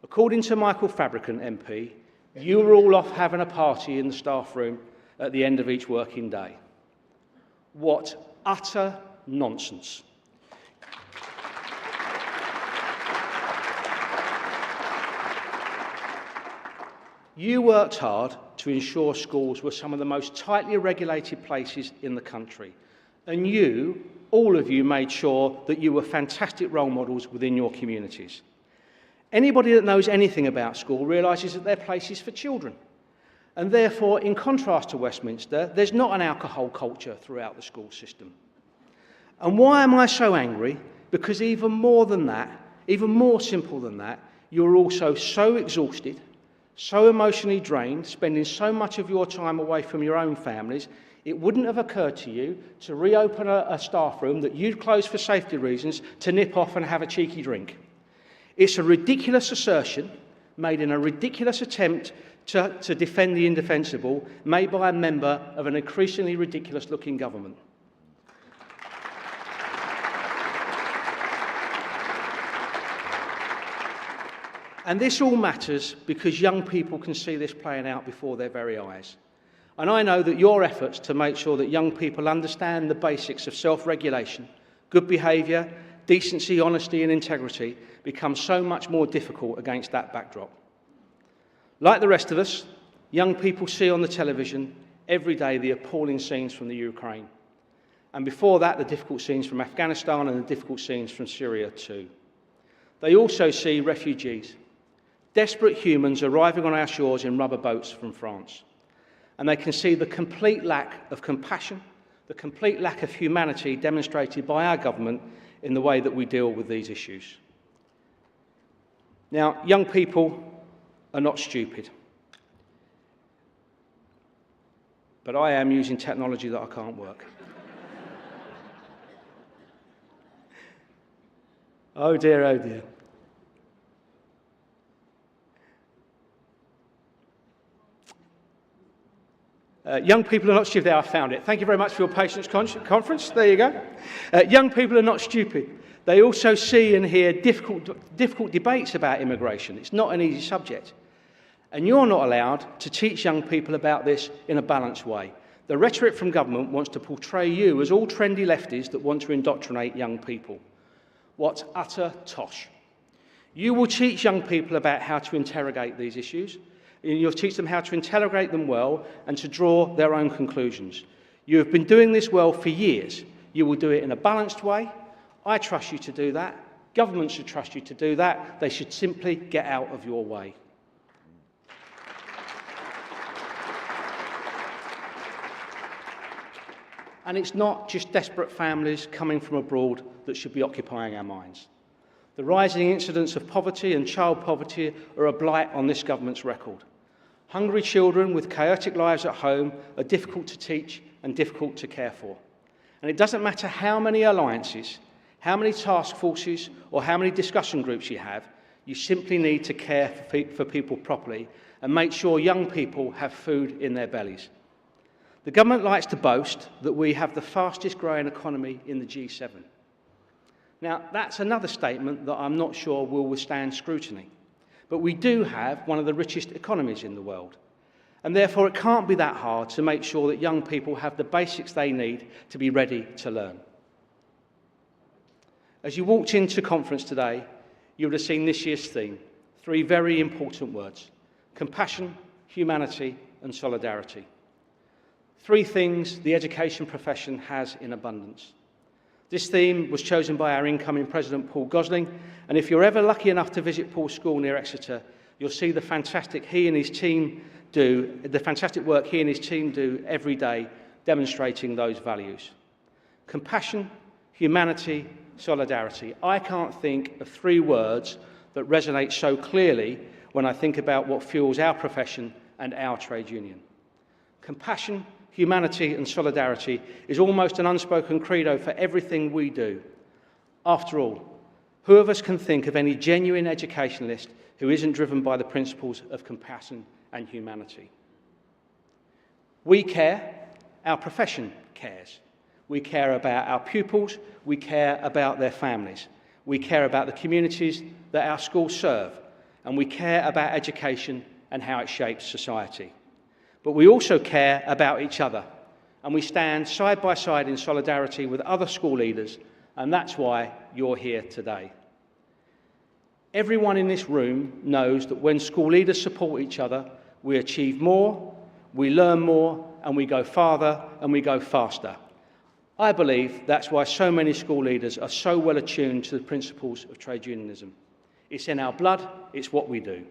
According to Michael Fabricant MP, you were all off having a party in the staff room at the end of each working day. What utter nonsense. You worked hard to ensure schools were some of the most tightly regulated places in the country. And you, all of you, made sure that you were fantastic role models within your communities. Anybody that knows anything about school realises that they're places for children. And therefore, in contrast to Westminster, there's not an alcohol culture throughout the school system. And why am I so angry? Because even more than that, even more simple than that, you're also so exhausted, so emotionally drained, spending so much of your time away from your own families, it wouldn't have occurred to you to reopen a staff room that you'd closed for safety reasons to nip off and have a cheeky drink. It's a ridiculous assertion made in a ridiculous attempt to defend the indefensible, made by a member of an increasingly ridiculous-looking government. And this all matters because young people can see this playing out before their very eyes. And I know that your efforts to make sure that young people understand the basics of self-regulation, good behaviour, decency, honesty and integrity become so much more difficult against that backdrop. Like the rest of us, young people see on the television every day the appalling scenes from the Ukraine. And before that, the difficult scenes from Afghanistan and the difficult scenes from Syria too. They also see refugees, desperate humans arriving on our shores in rubber boats from France. And they can see the complete lack of compassion, the complete lack of humanity demonstrated by our government in the way that we deal with these issues. Now, young people are not stupid. But I am using technology that I can't work. Oh dear, oh dear. Young people are not stupid. There, I found it. Thank you very much for your patience conference. There you go. Young people are not stupid. They also see and hear difficult debates about immigration. It's not an easy subject. And you're not allowed to teach young people about this in a balanced way. The rhetoric from government wants to portray you as all trendy lefties that want to indoctrinate young people. What utter tosh. You will teach young people about how to interrogate these issues. You'll teach them how to interrogate them well and to draw their own conclusions. You have been doing this well for years. You will do it in a balanced way. I trust you to do that. Government should trust you to do that. They should simply get out of your way. And it's not just desperate families coming from abroad that should be occupying our minds. The rising incidence of poverty and child poverty are a blight on this government's record. Hungry children with chaotic lives at home are difficult to teach and difficult to care for. And it doesn't matter how many alliances, how many task forces or how many discussion groups you have, you simply need to care for people properly and make sure young people have food in their bellies. The government likes to boast that we have the fastest growing economy in the G7. Now, that's another statement that I'm not sure will withstand scrutiny. But we do have one of the richest economies in the world. And therefore, it can't be that hard to make sure that young people have the basics they need to be ready to learn. As you walked into conference today, you would have seen this year's theme, 3 very important words: compassion, humanity, and solidarity. 3 things the education profession has in abundance. This theme was chosen by our incoming President, Paul Gosling, and if you're ever lucky enough to visit Paul's school near Exeter, you'll see the fantastic work he and his team do every day, demonstrating those values. Compassion, humanity, solidarity. I can't think of 3 words that resonate so clearly when I think about what fuels our profession and our trade union. Compassion, humanity and solidarity is almost an unspoken credo for everything we do. After all, who of us can think of any genuine educationalist who isn't driven by the principles of compassion and humanity? We care, our profession cares. We care about our pupils, we care about their families, we care about the communities that our schools serve, and we care about education and how it shapes society. But we also care about each other, and we stand side by side in solidarity with other school leaders, and that's why you're here today. Everyone in this room knows that when school leaders support each other, we achieve more, we learn more, and we go farther and we go faster. I believe that's why so many school leaders are so well attuned to the principles of trade unionism. It's in our blood, it's what we do.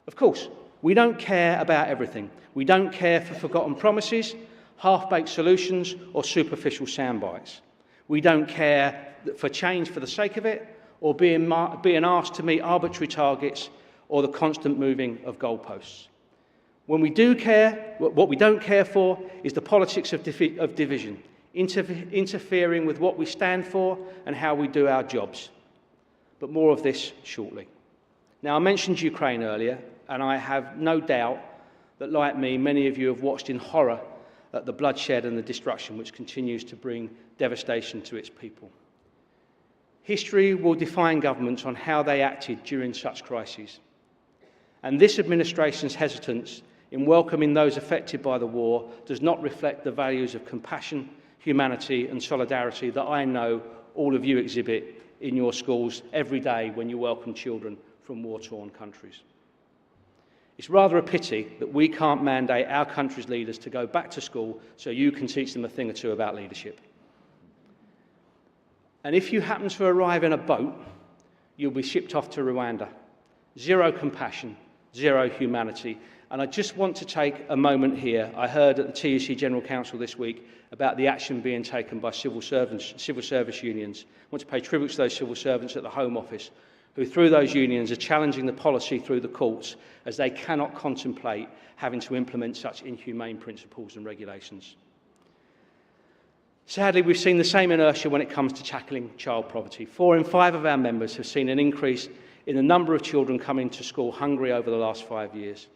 Of course, we don't care about everything. We don't care for forgotten promises, half-baked solutions, or superficial soundbites. We don't care for change for the sake of it, or being asked to meet arbitrary targets, or the constant moving of goalposts. When we do care, what we don't care for is the politics of division, interfering with what we stand for and how we do our jobs. But more of this shortly. Now, I mentioned Ukraine earlier, and I have no doubt that, like me, many of you have watched in horror at the bloodshed and the destruction which continues to bring devastation to its people. History will define governments on how they acted during such crises. And this administration's hesitance in welcoming those affected by the war does not reflect the values of compassion, humanity and solidarity that I know all of you exhibit in your schools every day when you welcome children from war-torn countries. It's rather a pity that we can't mandate our country's leaders to go back to school so you can teach them a thing or two about leadership. And if you happen to arrive in a boat, you'll be shipped off to Rwanda. Zero compassion, zero humanity. And I just want to take a moment here. I heard at the TUC General Council this week about the action being taken by civil service unions. I want to pay tribute to those civil servants at the Home Office who, through those unions, are challenging the policy through the courts as they cannot contemplate having to implement such inhumane principles and regulations. Sadly, we've seen the same inertia when it comes to tackling child poverty. 4 in 5 of our members have seen an increase in the number of children coming to school hungry over the last 5 years.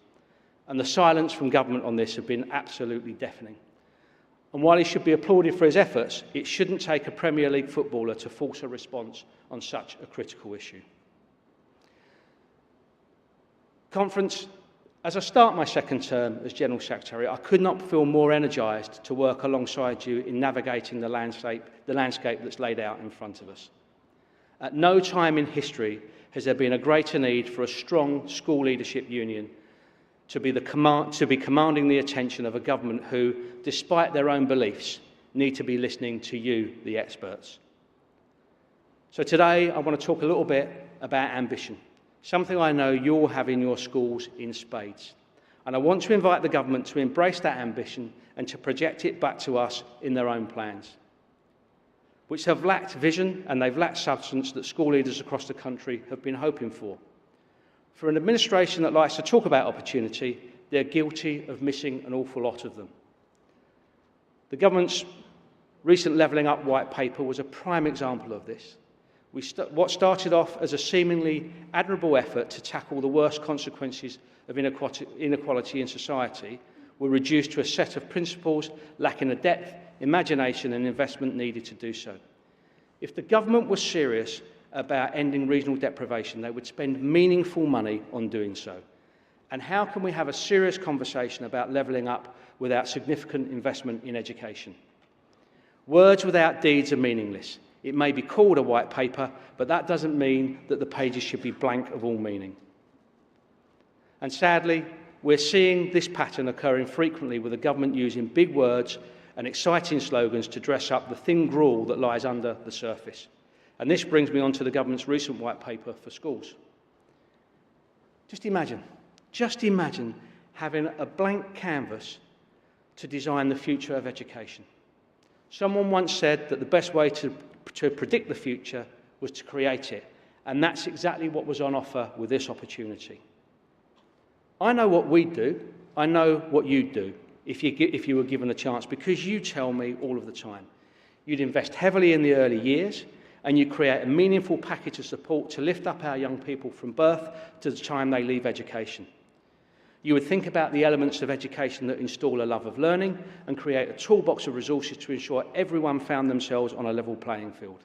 And the silence from government on this has been absolutely deafening. And while he should be applauded for his efforts, it shouldn't take a Premier League footballer to force a response on such a critical issue. Conference, as I start my second term as General Secretary, I could not feel more energised to work alongside you in navigating the landscape that's laid out in front of us. At no time in history has there been a greater need for a strong school leadership union to be commanding the attention of a government who, despite their own beliefs, need to be listening to you, the experts. So today I want to talk a little bit about ambition, something I know you all have in your schools in spades. And I want to invite the government to embrace that ambition and to project it back to us in their own plans, which have lacked vision and they've lacked substance that school leaders across the country have been hoping for. For an administration that likes to talk about opportunity, they're guilty of missing an awful lot of them. The government's recent Levelling Up white paper was a prime example of this. What started off as a seemingly admirable effort to tackle the worst consequences of inequality in society were reduced to a set of principles lacking the depth, imagination and investment needed to do so. If the government was serious about ending regional deprivation, they would spend meaningful money on doing so. And how can we have a serious conversation about levelling up without significant investment in education? Words without deeds are meaningless. It may be called a white paper, but that doesn't mean that the pages should be blank of all meaning. And sadly, we're seeing this pattern occurring frequently with the government using big words and exciting slogans to dress up the thin gruel that lies under the surface. And this brings me on to the government's recent white paper for schools. Just imagine having a blank canvas to design the future of education. Someone once said that the best way to predict the future was to create it. And that's exactly what was on offer with this opportunity. I know what we'd do. I know what you'd do if you were given a chance, because you tell me all of the time. You'd invest heavily in the early years, and you create a meaningful package of support to lift up our young people from birth to the time they leave education. You would think about the elements of education that install a love of learning and create a toolbox of resources to ensure everyone found themselves on a level playing field.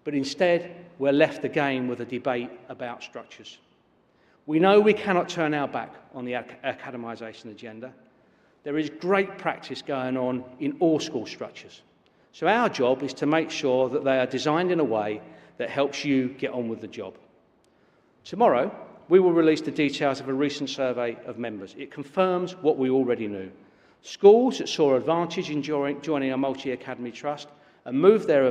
But instead, we're left again with a debate about structures. We know we cannot turn our back on the academisation agenda. There is great practice going on in all school structures. So our job is to make sure that they are designed in a way that helps you get on with the job. Tomorrow, we will release the details of a recent survey of members. It confirms what we already knew. Schools that saw advantage in joining a multi-academy trust and moved there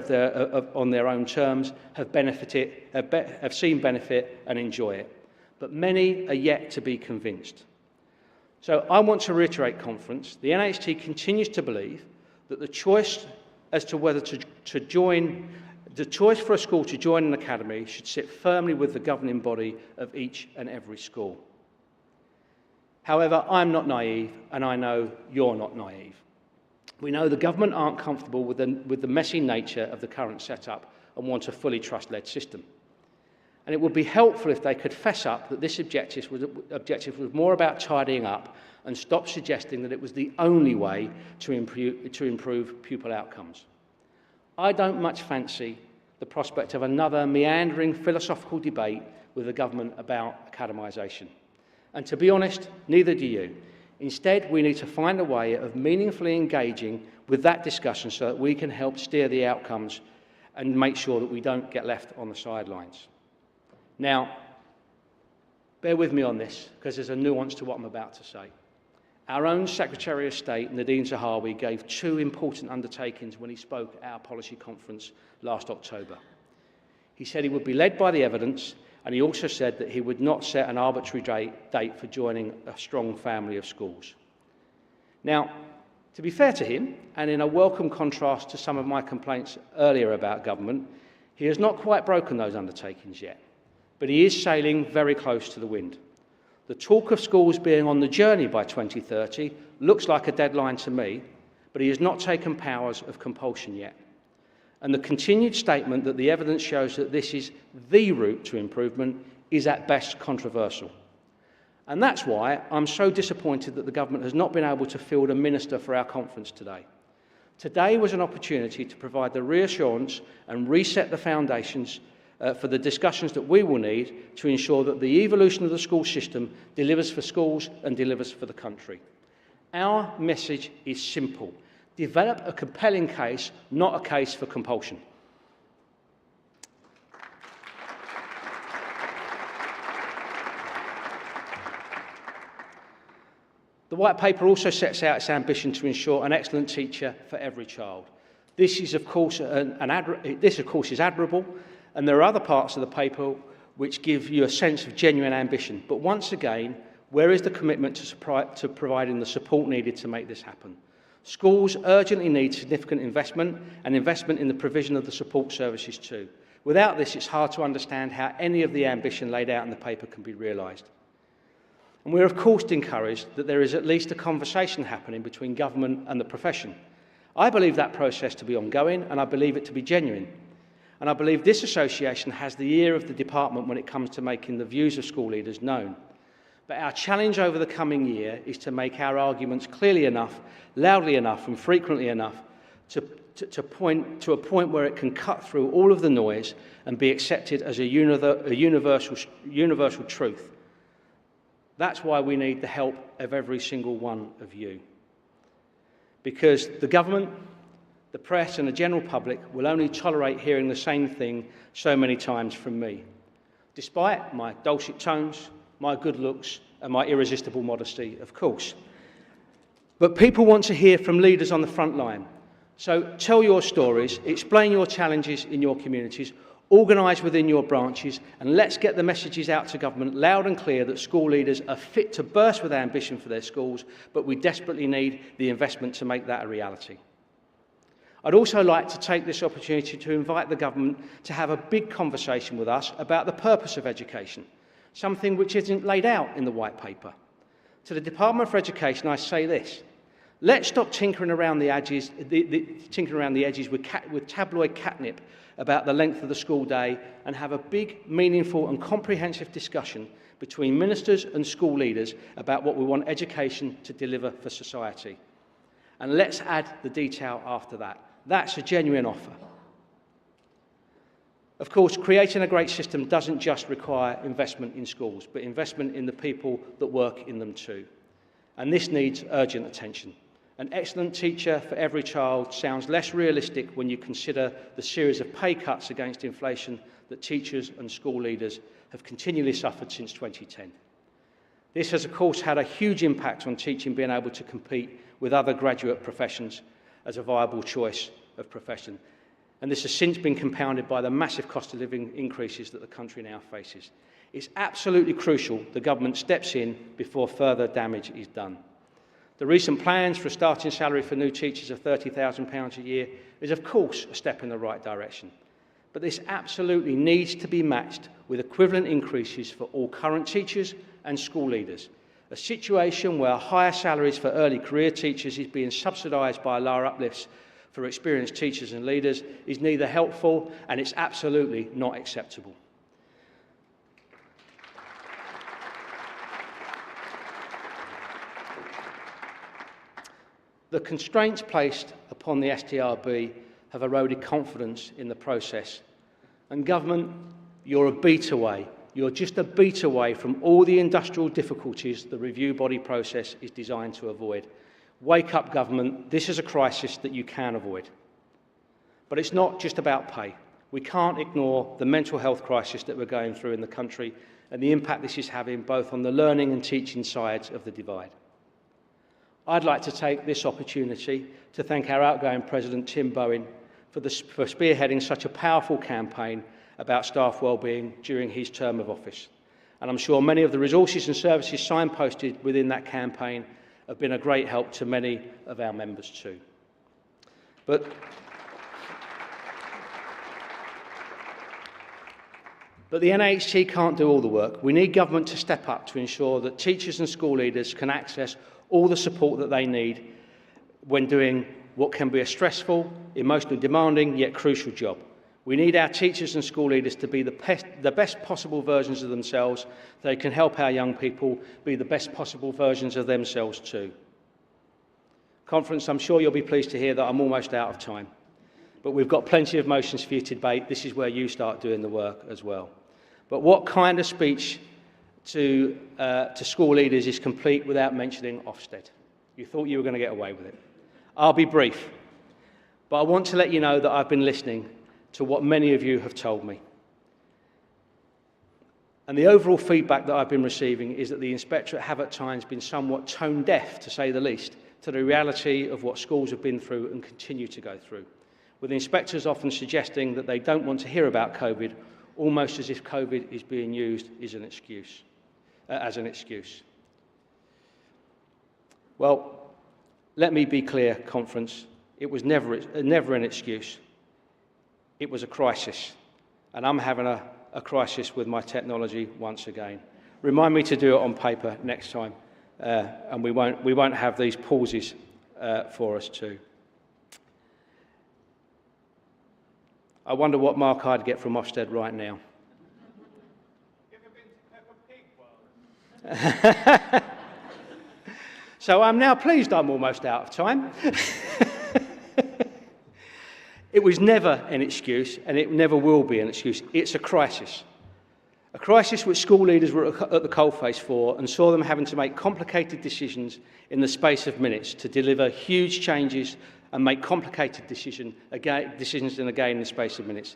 on their own terms have seen benefit and enjoy it. But many are yet to be convinced. So I want to reiterate, Conference, the NHT continues to believe that the choice as to whether to join, the choice for a school to join an academy should sit firmly with the governing body of each and every school. However, I'm not naive, and I know you're not naive. We know the government aren't comfortable with the messy nature of the current setup and want a fully trust-led system. And it would be helpful if they could fess up that this objective was more about tidying up and stop suggesting that it was the only way to improve pupil outcomes. I don't much fancy the prospect of another meandering philosophical debate with the government about academisation. And to be honest, neither do you. Instead, we need to find a way of meaningfully engaging with that discussion so that we can help steer the outcomes and make sure that we don't get left on the sidelines. Now, bear with me on this, because there's a nuance to what I'm about to say. Our own Secretary of State, Nadine Zahawi, gave two important undertakings when he spoke at our policy conference last October. He said he would be led by the evidence, and he also said that he would not set an arbitrary date for joining a strong family of schools. Now, to be fair to him, and in a welcome contrast to some of my complaints earlier about government, he has not quite broken those undertakings yet, but he is sailing very close to the wind. The talk of schools being on the journey by 2030 looks like a deadline to me, but he has not taken powers of compulsion yet. And the continued statement that the evidence shows that this is the route to improvement is at best controversial. And that's why I'm so disappointed that the government has not been able to field a minister for our conference today. Today was an opportunity to provide the reassurance and reset the foundations for the discussions that we will need to ensure that the evolution of the school system delivers for schools and delivers for the country. Our message is simple. Develop a compelling case, not a case for compulsion. The White Paper also sets out its ambition to ensure an excellent teacher for every child. This is, of course, is admirable, and there are other parts of the paper which give you a sense of genuine ambition. But once again, where is the commitment to providing the support needed to make this happen? Schools urgently need significant investment and investment in the provision of the support services too. Without this, it's hard to understand how any of the ambition laid out in the paper can be realised. And we're of course encouraged that there is at least a conversation happening between government and the profession. I believe that process to be ongoing, and I believe it to be genuine. And I believe this association has the ear of the department when it comes to making the views of school leaders known. But our challenge over the coming year is to make our arguments clearly enough, loudly enough, and frequently enough to a point where it can cut through all of the noise and be accepted as a universal truth. That's why we need the help of every single one of you. Because the government, the press and the general public will only tolerate hearing the same thing so many times from me, despite my dulcet tones, my good looks and my irresistible modesty, of course. But people want to hear from leaders on the front line. So tell your stories, explain your challenges in your communities, organise within your branches, and let's get the messages out to government loud and clear that school leaders are fit to burst with ambition for their schools, but we desperately need the investment to make that a reality. I'd also like to take this opportunity to invite the government to have a big conversation with us about the purpose of education, something which isn't laid out in the white paper. To the Department for Education, I say this: let's stop tinkering around the edges, with tabloid catnip about the length of the school day, and have a big, meaningful and comprehensive discussion between ministers and school leaders about what we want education to deliver for society. And let's add the detail after that. That's a genuine offer. Of course, creating a great system doesn't just require investment in schools, but investment in the people that work in them too. And this needs urgent attention. An excellent teacher for every child sounds less realistic when you consider the series of pay cuts against inflation that teachers and school leaders have continually suffered since 2010. This has, of course, had a huge impact on teaching being able to compete with other graduate professions as a viable choice of profession. And this has since been compounded by the massive cost of living increases that the country now faces. It's absolutely crucial the government steps in before further damage is done. The recent plans for a starting salary for new teachers of £30,000 a year is, of course, a step in the right direction. But this absolutely needs to be matched with equivalent increases for all current teachers and school leaders. A situation where higher salaries for early career teachers is being subsidised by lower uplifts for experienced teachers and leaders is neither helpful and it's absolutely not acceptable. The constraints placed upon the STRB have eroded confidence in the process. And government, you're a beat away. You're just a beat away from all the industrial difficulties the review body process is designed to avoid. Wake up, government. This is a crisis that you can avoid. But it's not just about pay. We can't ignore the mental health crisis that we're going through in the country and the impact this is having both on the learning and teaching sides of the divide. I'd like to take this opportunity to thank our outgoing President, Tim Bowen, for spearheading such a powerful campaign about staff wellbeing during his term of office. And I'm sure many of the resources and services signposted within that campaign have been a great help to many of our members too. But the NHT can't do all the work. We need government to step up to ensure that teachers and school leaders can access all the support that they need when doing what can be a stressful, emotionally demanding, yet crucial job. We need our teachers and school leaders to be the best possible versions of themselves. They can help our young people be the best possible versions of themselves too. Conference, I'm sure you'll be pleased to hear that I'm almost out of time. But we've got plenty of motions for you to debate. This is where you start doing the work as well. But what kind of speech to school leaders is complete without mentioning Ofsted? You thought you were going to get away with it. I'll be brief, but I want to let you know that I've been listening to what many of you have told me. And the overall feedback that I've been receiving is that the Inspectorate have at times been somewhat tone deaf, to say the least, to the reality of what schools have been through and continue to go through, with the inspectors often suggesting that they don't want to hear about COVID, almost as if COVID is being used as an excuse. Well, let me be clear, Conference, it was never an excuse. It was a crisis, and I'm having a crisis with my technology once again. Remind me to do it on paper next time, and we won't have these pauses for us too. I wonder what mark I'd get from Ofsted right now. So I'm now pleased I'm almost out of time. It was never an excuse, and it never will be an excuse. It's a crisis. A crisis which school leaders were at the coalface for and saw them having to make complicated decisions in the space of minutes to deliver huge changes and make complicated decisions in the space of minutes.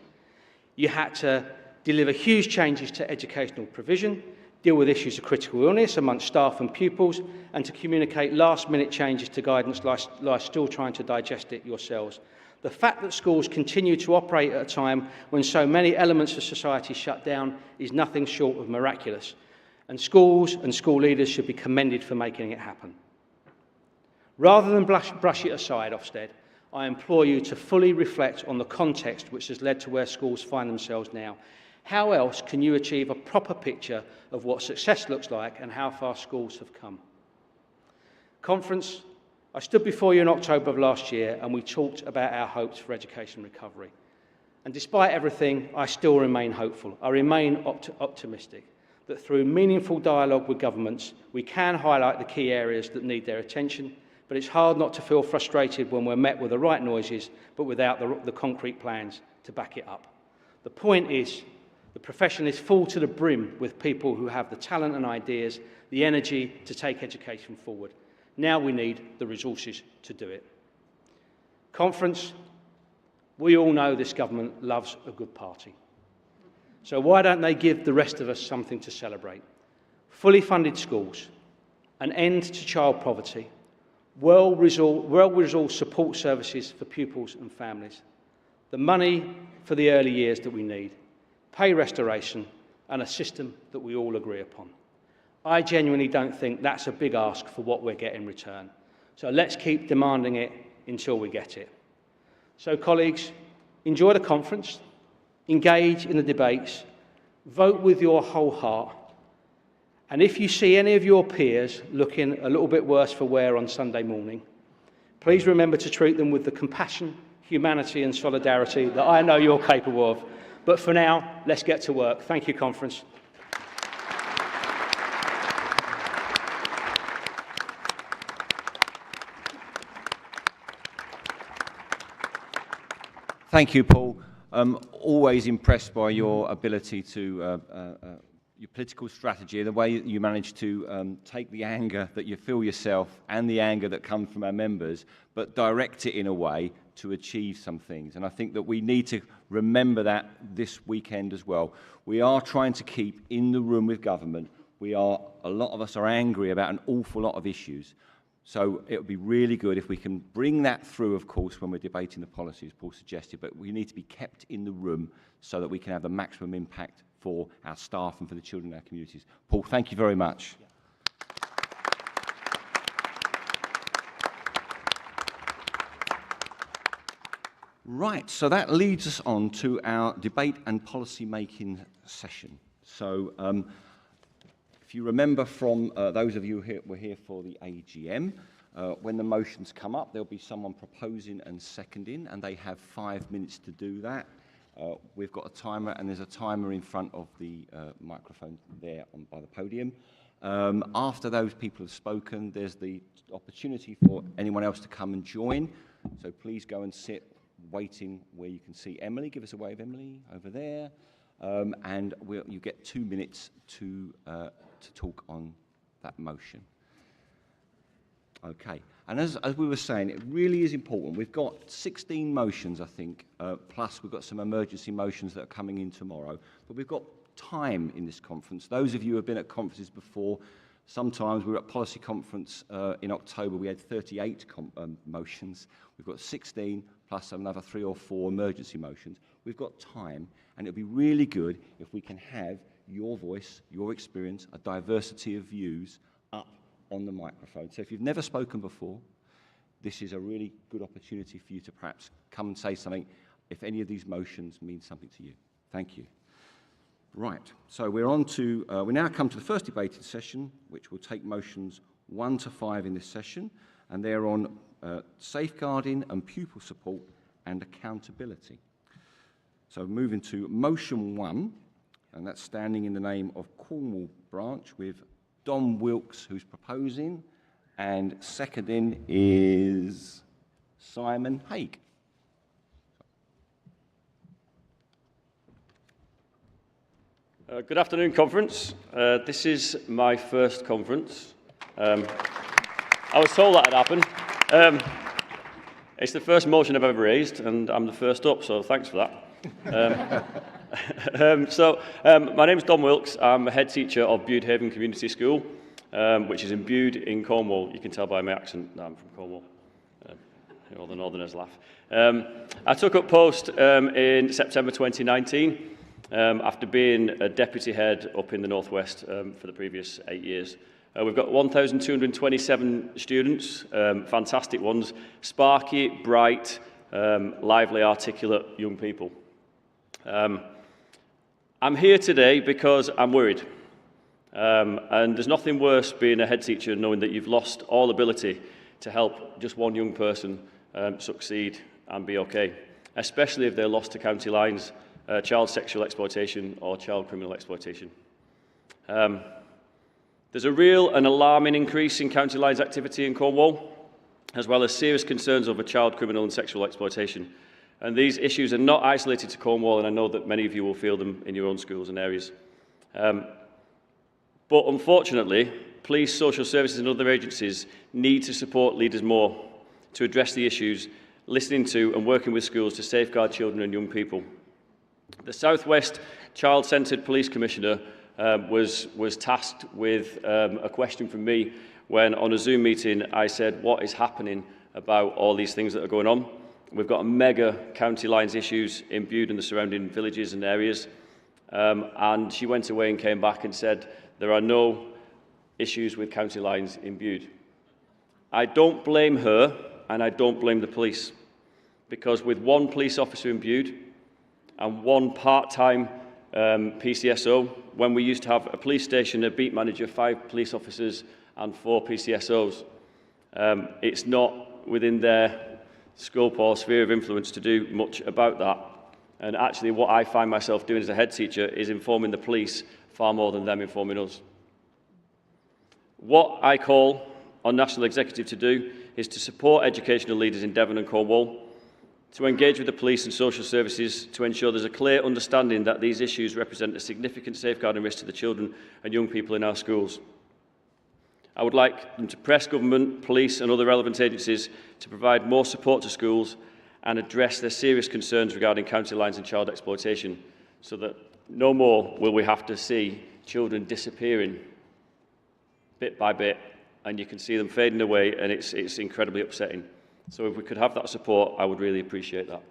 You had to deliver huge changes to educational provision, deal with issues of critical illness amongst staff and pupils, and to communicate last-minute changes to guidance while still trying to digest it yourselves. The fact that schools continue to operate at a time when so many elements of society shut down is nothing short of miraculous, and schools and school leaders should be commended for making it happen. Rather than brush it aside, Ofsted, I implore you to fully reflect on the context which has led to where schools find themselves now. How else can you achieve a proper picture of what success looks like and how far schools have come? Conference, I stood before you in October of last year and we talked about our hopes for education recovery. And despite everything, I still remain hopeful. I remain optimistic that through meaningful dialogue with governments, we can highlight the key areas that need their attention, but it's hard not to feel frustrated when we're met with the right noises, but without the concrete plans to back it up. The point is, the profession is full to the brim with people who have the talent and ideas, the energy to take education forward. Now we need the resources to do it. Conference, we all know this government loves a good party. So why don't they give the rest of us something to celebrate? Fully funded schools, an end to child poverty, well-resourced support services for pupils and families, the money for the early years that we need, pay restoration, and a system that we all agree upon. I genuinely don't think that's a big ask for what we're getting in return. So let's keep demanding it until we get it. So colleagues, enjoy the conference, engage in the debates, vote with your whole heart, and if you see any of your peers looking a little bit worse for wear on Sunday morning, please remember to treat them with the compassion, humanity and solidarity that I know you're capable of. But for now, let's get to work. Thank you, Conference. Thank you, Paul. I'm always impressed by your ability to, your political strategy, the way you manage to take the anger that you feel yourself and the anger that comes from our members, but direct it in a way to achieve some things. And I think that we need to remember that this weekend as well. We are trying to keep in the room with government. A lot of us are angry about an awful lot of issues. So it would be really good if we can bring that through, of course, when we're debating the policies Paul suggested, but we need to be kept in the room so that we can have the maximum impact for our staff and for the children in our communities. Paul, thank you very much. Right, so that leads us on to our debate and policy making session. So if you remember from those of you who were here for the AGM, when the motions come up, there'll be someone proposing and seconding, and they have 5 minutes to do that. We've got a timer, and there's a timer in front of the microphone there by the podium. After those people have spoken, there's the opportunity for anyone else to come and join. So please go and sit waiting where you can see Emily. Give us a wave, Emily, over there. And you get 2 minutes to talk on that motion. Okay, and as we were saying, it really is important. We've got 16 motions, I think, plus we've got some emergency motions that are coming in tomorrow, but we've got time in this conference. Those of you who have been at conferences before, sometimes we were at policy conference in October, we had 38 motions. We've got 16 plus another 3 or 4 emergency motions. We've got time, and it'll be really good if we can have your voice, your experience, a diversity of views up on the microphone. So if you've never spoken before, this is a really good opportunity for you to perhaps come and say something if any of these motions mean something to you. Thank you. Right, so we're on to, we now come to the first debated session, which will take motions 1 to 5 in this session, and they're on safeguarding and pupil support and accountability. So moving to motion 1, and that's standing in the name of Cornwall branch with Dom Wilkes, who's proposing, and seconding is Simon Haig. Good afternoon, conference. This is my first conference. I was told that had happened. It's the first motion I've ever raised, and I'm the first up, so thanks for that. My name is Dom Wilkes. I'm a head teacher of Bude Haven Community School, which is in Bude in Cornwall. You can tell by my accent that I'm from Cornwall. All the Northerners laugh. I took up post in September 2019 after being a deputy head up in the northwest for the previous 8 years. We've got 1,227 students, fantastic ones, sparky, bright, lively, articulate young people. I'm here today because I'm worried. And there's nothing worse being a head teacher knowing that you've lost all ability to help just one young person succeed and be okay, especially if they're lost to county lines, child sexual exploitation or child criminal exploitation. There's a real and alarming increase in county lines activity in Cornwall, as well as serious concerns over child criminal and sexual exploitation. And these issues are not isolated to Cornwall, and I know that many of you will feel them in your own schools and areas. But unfortunately, police, social services and other agencies need to support leaders more to address the issues, listening to and working with schools to safeguard children and young people. The South West Child-Centred Police Commissioner was tasked with a question from me when on a Zoom meeting I said, what is happening about all these things that are going on? We've got a mega county lines issues in Bude and the surrounding villages and areas. And she went away and came back and said, there are no issues with county lines in Bude. I don't blame her and I don't blame the police, because with one police officer in Bude and one part-time PCSO, when we used to have a police station, a beat manager, 5 police officers and 4 PCSOs, it's not within their scope or sphere of influence to do much about that. And actually what I find myself doing as a head teacher is informing the police far more than them informing us. What I call on National Executive to do is to support educational leaders in Devon and Cornwall, to engage with the police and social services to ensure there's a clear understanding that these issues represent a significant safeguarding risk to the children and young people in our schools. I would like them to press government, police and other relevant agencies to provide more support to schools and address their serious concerns regarding county lines and child exploitation, so that no more will we have to see children disappearing bit by bit, and you can see them fading away, and it's incredibly upsetting. So if we could have that support, I would really appreciate that.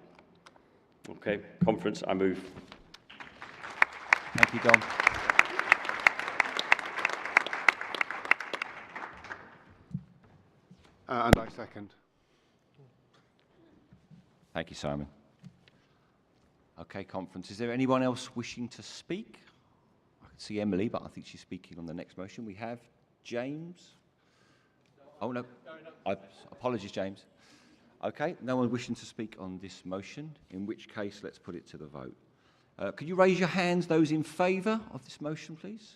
Okay, conference, I move. Thank you, Don. And I second. Thank you, Simon. Okay, conference. Is there anyone else wishing to speak? I can see Emily, but I think she's speaking on the next motion. We have James. Oh, no. Apologies, James. Okay, no one wishing to speak on this motion, in which case let's put it to the vote. Could you raise your hands, those in favour of this motion, please?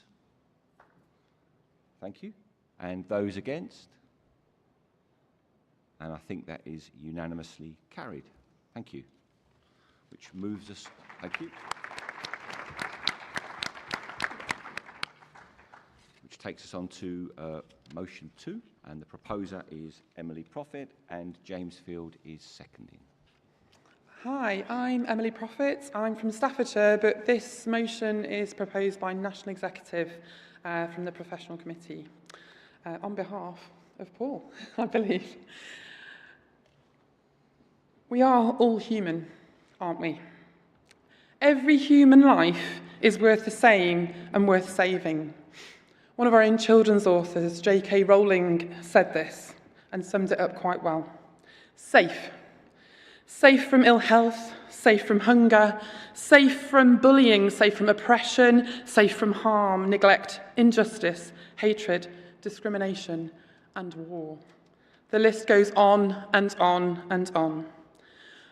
Thank you. And those against? And I think that is unanimously carried. Thank you. Which moves us, thank you. Which takes us on to motion 2, and the proposer is Emily Prophet, and James Field is seconding. Hi, I'm Emily Prophet. I'm from Staffordshire, but this motion is proposed by National Executive from the Professional Committee on behalf of Paul, I believe. We are all human, aren't we? Every human life is worth the same and worth saving. One of our own children's authors, J.K. Rowling, said this and summed it up quite well. Safe. Safe from ill health, safe from hunger, safe from bullying, safe from oppression, safe from harm, neglect, injustice, hatred, discrimination, and war. The list goes on and on and on.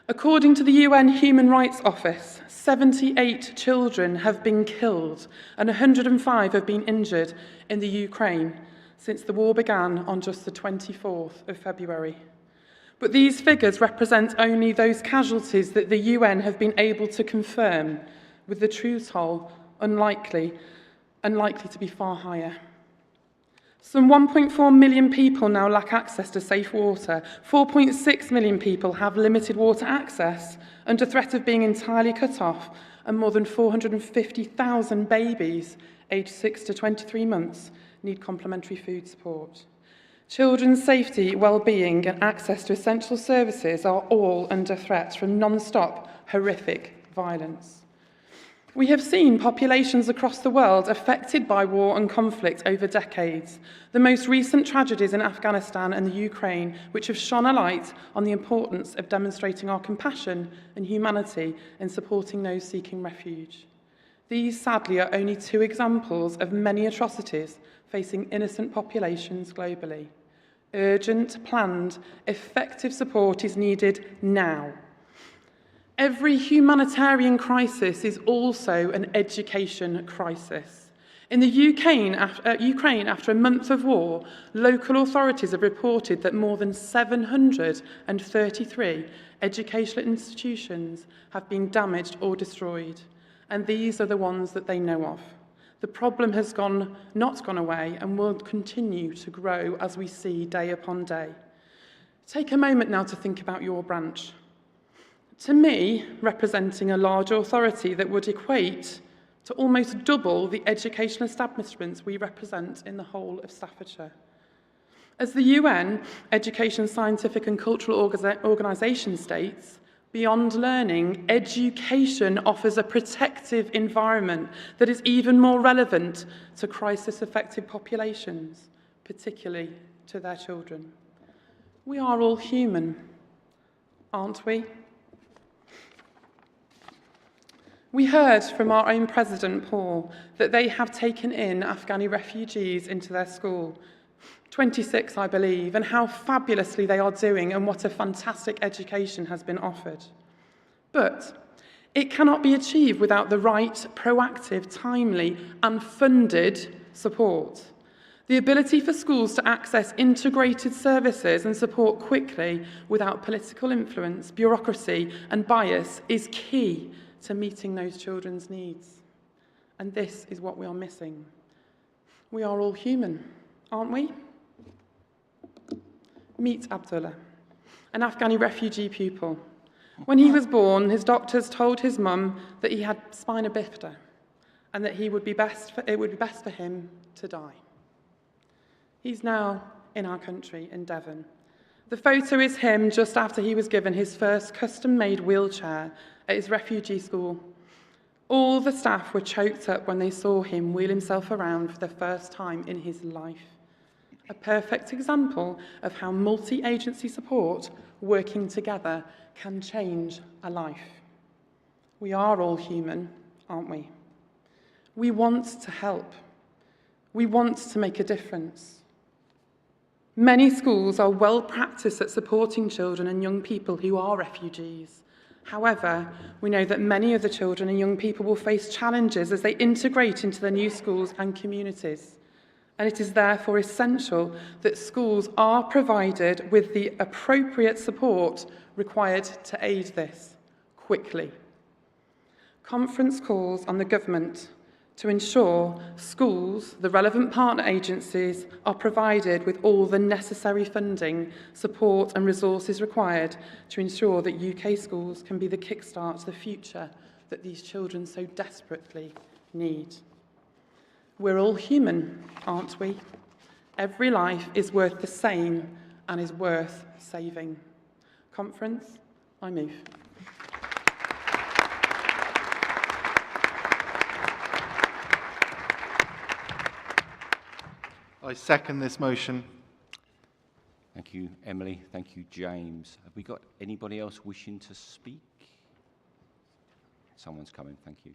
According to the UN Human Rights Office, 78 children have been killed and 105 have been injured in the Ukraine since the war began on just the 24th of February. But these figures represent only those casualties that the UN have been able to confirm, with the true toll unlikely to be far higher. Some 1.4 million people now lack access to safe water. 4.6 million people have limited water access, under threat of being entirely cut off, and more than 450,000 babies aged 6 to 23 months need complementary food support. Children's safety, well-being and access to essential services are all under threat from non-stop, horrific violence. We have seen populations across the world affected by war and conflict over decades. The most recent tragedies in Afghanistan and the Ukraine, which have shone a light on the importance of demonstrating our compassion and humanity in supporting those seeking refuge. These, sadly, are only two examples of many atrocities facing innocent populations globally. Urgent, planned, effective support is needed now. Every humanitarian crisis is also an education crisis. In the Ukraine, after a month of war, local authorities have reported that more than 733 educational institutions have been damaged or destroyed, and these are the ones that they know of. The problem has not gone away and will continue to grow as we see day upon day. Take a moment now to think about your branch. To me, representing a large authority that would equate to almost double the educational establishments we represent in the whole of Staffordshire. As the UN Education, Scientific and Cultural Organisation states, beyond learning, education offers a protective environment that is even more relevant to crisis-affected populations, particularly to their children. We are all human, aren't we? We heard from our own President, Paul, that they have taken in Afghani refugees into their school, 26, I believe, and how fabulously they are doing and what a fantastic education has been offered. But it cannot be achieved without the right, proactive, timely and funded support. The ability for schools to access integrated services and support quickly without political influence, bureaucracy and bias is key to meeting those children's needs. And this is what we are missing. We are all human, aren't we? Meet Abdullah, an Afghani refugee pupil. When he was born, his doctors told his mum that he had spina bifida and that it would be best for him to die. He's now in our country, in Devon. The photo is him just after he was given his first custom-made wheelchair at his refugee school. All the staff were choked up when they saw him wheel himself around for the first time in his life. A perfect example of how multi-agency support working together can change a life. We are all human, aren't we? We want to help. We want to make a difference. Many schools are well practiced at supporting children and young people who are refugees. However, we know that many of the children and young people will face challenges as they integrate into the new schools and communities. And it is therefore essential that schools are provided with the appropriate support required to aid this quickly. Conference calls on the government to ensure schools, the relevant partner agencies, are provided with all the necessary funding, support and resources required to ensure that UK schools can be the kickstart to the future that these children so desperately need. We're all human, aren't we? Every life is worth the same and is worth saving. Conference, I move. I second this motion. Thank you, Emily. Thank you, James. Have we got anybody else wishing to speak? Someone's coming, thank you.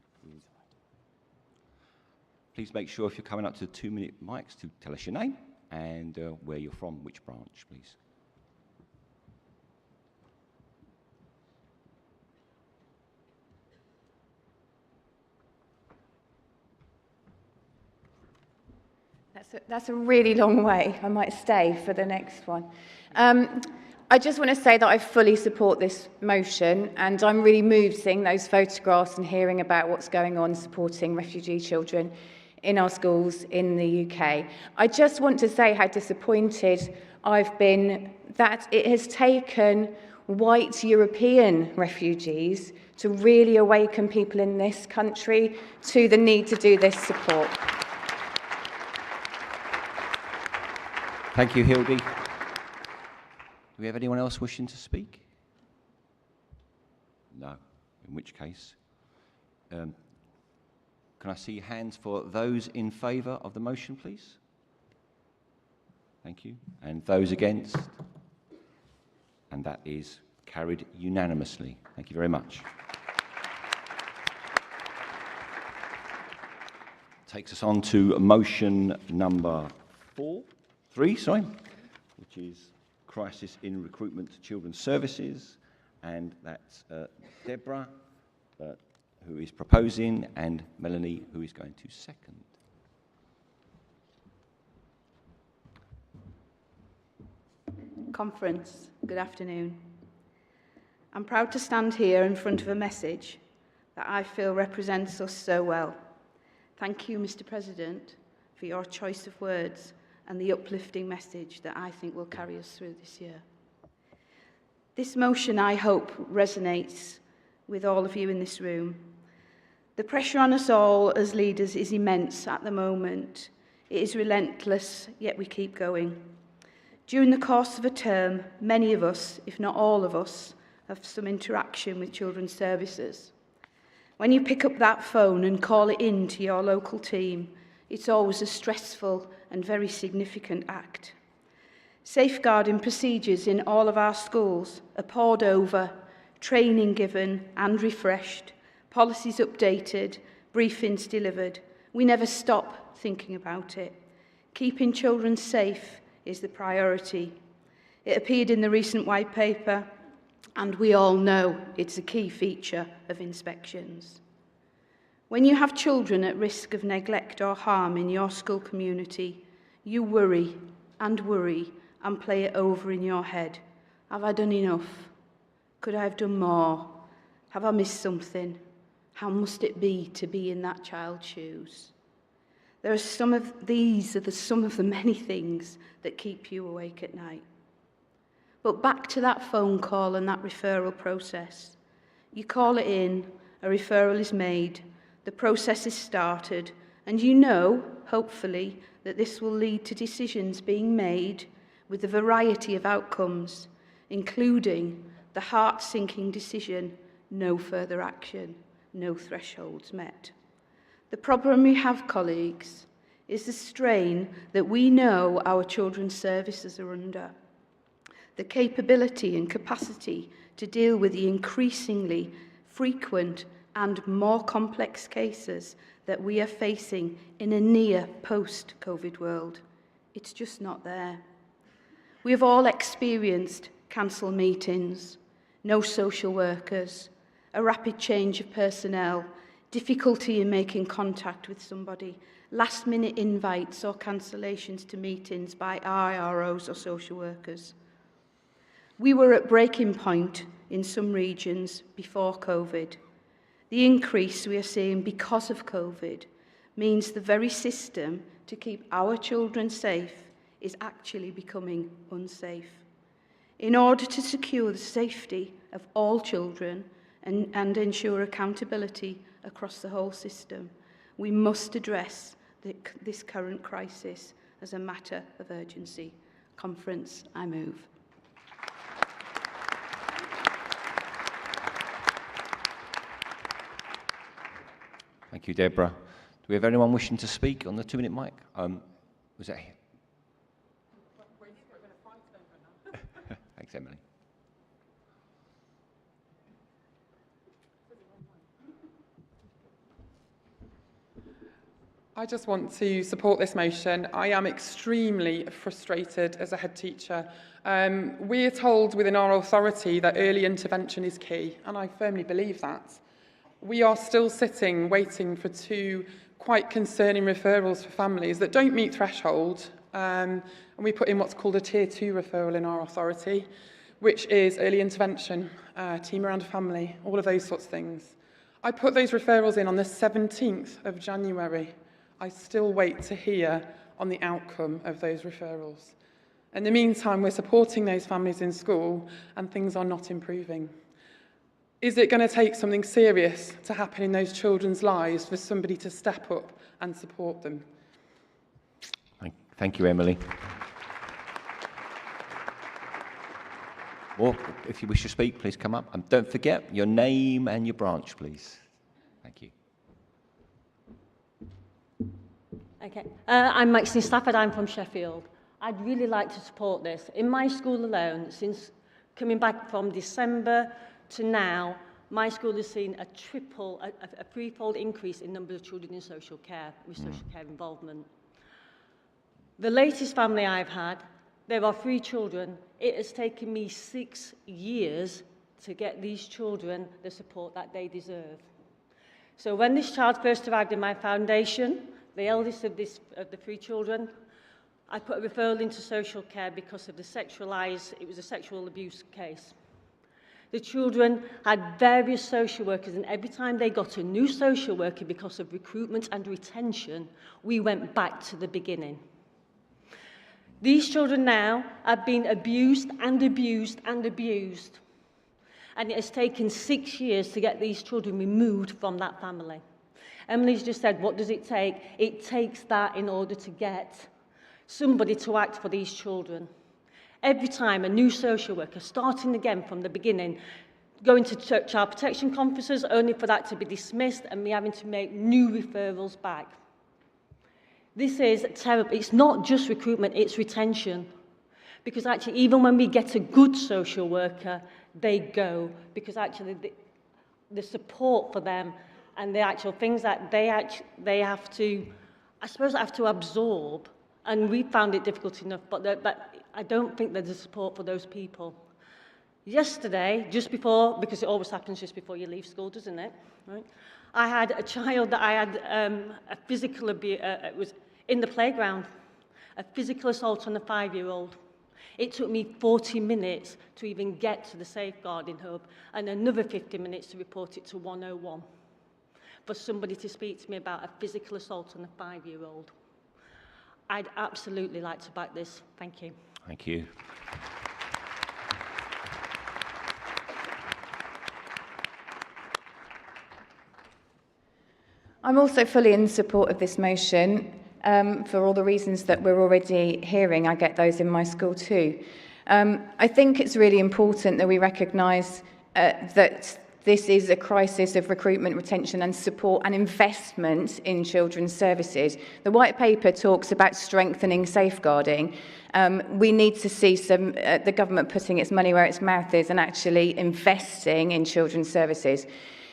Please make sure if you're coming up to the 2-minute mics to tell us your name and where you're from, which branch, please. That's a really long way. I might stay for the next one. I just want to say that I fully support this motion, and I'm really moved seeing those photographs and hearing about what's going on supporting refugee children in our schools in the UK. I just want to say how disappointed I've been that it has taken white European refugees to really awaken people in this country to the need to do this support. Thank you, Hildy. Do we have anyone else wishing to speak? No, in which case, Can I see hands for those in favour of the motion, please? Thank you. And those against? And that is carried unanimously. Thank you very much. Takes us on to motion number 3, which is crisis in recruitment to children's services, and that's Deborah, who is proposing, and Melanie, who is going to second. Conference, good afternoon. I'm proud to stand here in front of a message that I feel represents us so well. Thank you, Mr. President, for your choice of words and the uplifting message that I think will carry us through this year. This motion, I hope, resonates with all of you in this room. The pressure on us all as leaders is immense at the moment. It is relentless, yet we keep going. During the course of a term, many of us, if not all of us, have some interaction with children's services. When you pick up that phone and call it in to your local team, it's always a stressful and very significant act. Safeguarding procedures in all of our schools are pored over, training given and refreshed, policies updated, briefings delivered. We never stop thinking about it. Keeping children safe is the priority. It appeared in the recent white paper, and we all know it's a key feature of inspections. When you have children at risk of neglect or harm in your school community, you worry and play it over in your head. Have I done enough? Could I have done more? Have I missed something? How must it be to be in that child's shoes? Some of the many things that keep you awake at night. But back to that phone call and that referral process. You call it in, a referral is made, the process is started, and you know, hopefully, that this will lead to decisions being made with a variety of outcomes, including the heart-sinking decision, no further action, no thresholds met. The problem we have, colleagues, is the strain that we know our children's services are under. The capability and capacity to deal with the increasingly frequent and more complex cases that we are facing in a near post-COVID world. It's just not there. We have all experienced cancelled meetings, no social workers, a rapid change of personnel, difficulty in making contact with somebody, last-minute invites or cancellations to meetings by IROs or social workers. We were at breaking point in some regions before COVID. The increase we are seeing because of COVID means the very system to keep our children safe is actually becoming unsafe. In order to secure the safety of all children and ensure accountability across the whole system, we must address this current crisis as a matter of urgency. Conference, I move. Thank you, Deborah. Do we have anyone wishing to speak on the 2-minute mic? Was that here? Thanks, Emily. I just want to support this motion. I am extremely frustrated as a head teacher. We are told within our authority that early intervention is key, and I firmly believe that. We are still sitting waiting for 2 quite concerning referrals for families that don't meet threshold, and we put in what's called a Tier 2 referral in our authority, which is early intervention, team around a family, all of those sorts of things. I put those referrals in on the 17th of January. I still wait to hear on the outcome of those referrals. In the meantime, we're supporting those families in school and things are not improving. Is it going to take something serious to happen in those children's lives for somebody to step up and support them? Thank you, Emily. Or if you wish to speak, please come up. And don't forget your name and your branch, please. Thank you. Okay. I'm Maxine Stafford, I'm from Sheffield. I'd really like to support this. In my school alone, since coming back from December to now, my school has seen a threefold increase in number of children in social care, with social care involvement. The latest family I've had, there are 3 children. It has taken me 6 years to get these children the support that they deserve. So when this child first arrived in my foundation, the eldest of the 3 children, I put a referral into social care because of it was a sexual abuse case. The children had various social workers, and every time they got a new social worker because of recruitment and retention, we went back to the beginning. These children now have been abused and abused and abused. And it has taken 6 years to get these children removed from that family. Emily's just said, what does it take? It takes that in order to get somebody to act for these children. Every time a new social worker, starting again from the beginning, going to child protection conferences only for that to be dismissed and me having to make new referrals back. This is terrible. It's not just recruitment, it's retention. Because actually, even when we get a good social worker, they go. Because actually, the support for them and the actual things that they have to, I suppose, have to absorb. And we found it difficult enough, but I don't think there's a support for those people. Yesterday, just before, because it always happens just before you leave school, doesn't it? Right? I had a child that I had a physical abuse, it was in the playground, a physical assault on a 5-year-old. It took me 40 minutes to even get to the safeguarding hub and another 50 minutes to report it to 101 for somebody to speak to me about a physical assault on a 5-year-old. I'd absolutely like to back this. Thank you. Thank you. I'm also fully in support of this motion for all the reasons that we're already hearing. I get those in my school too. I think it's really important that we recognise that this is a crisis of recruitment, retention and support and investment in children's services. The White Paper talks about strengthening safeguarding. We need to see the government putting its money where its mouth is and actually investing in children's services.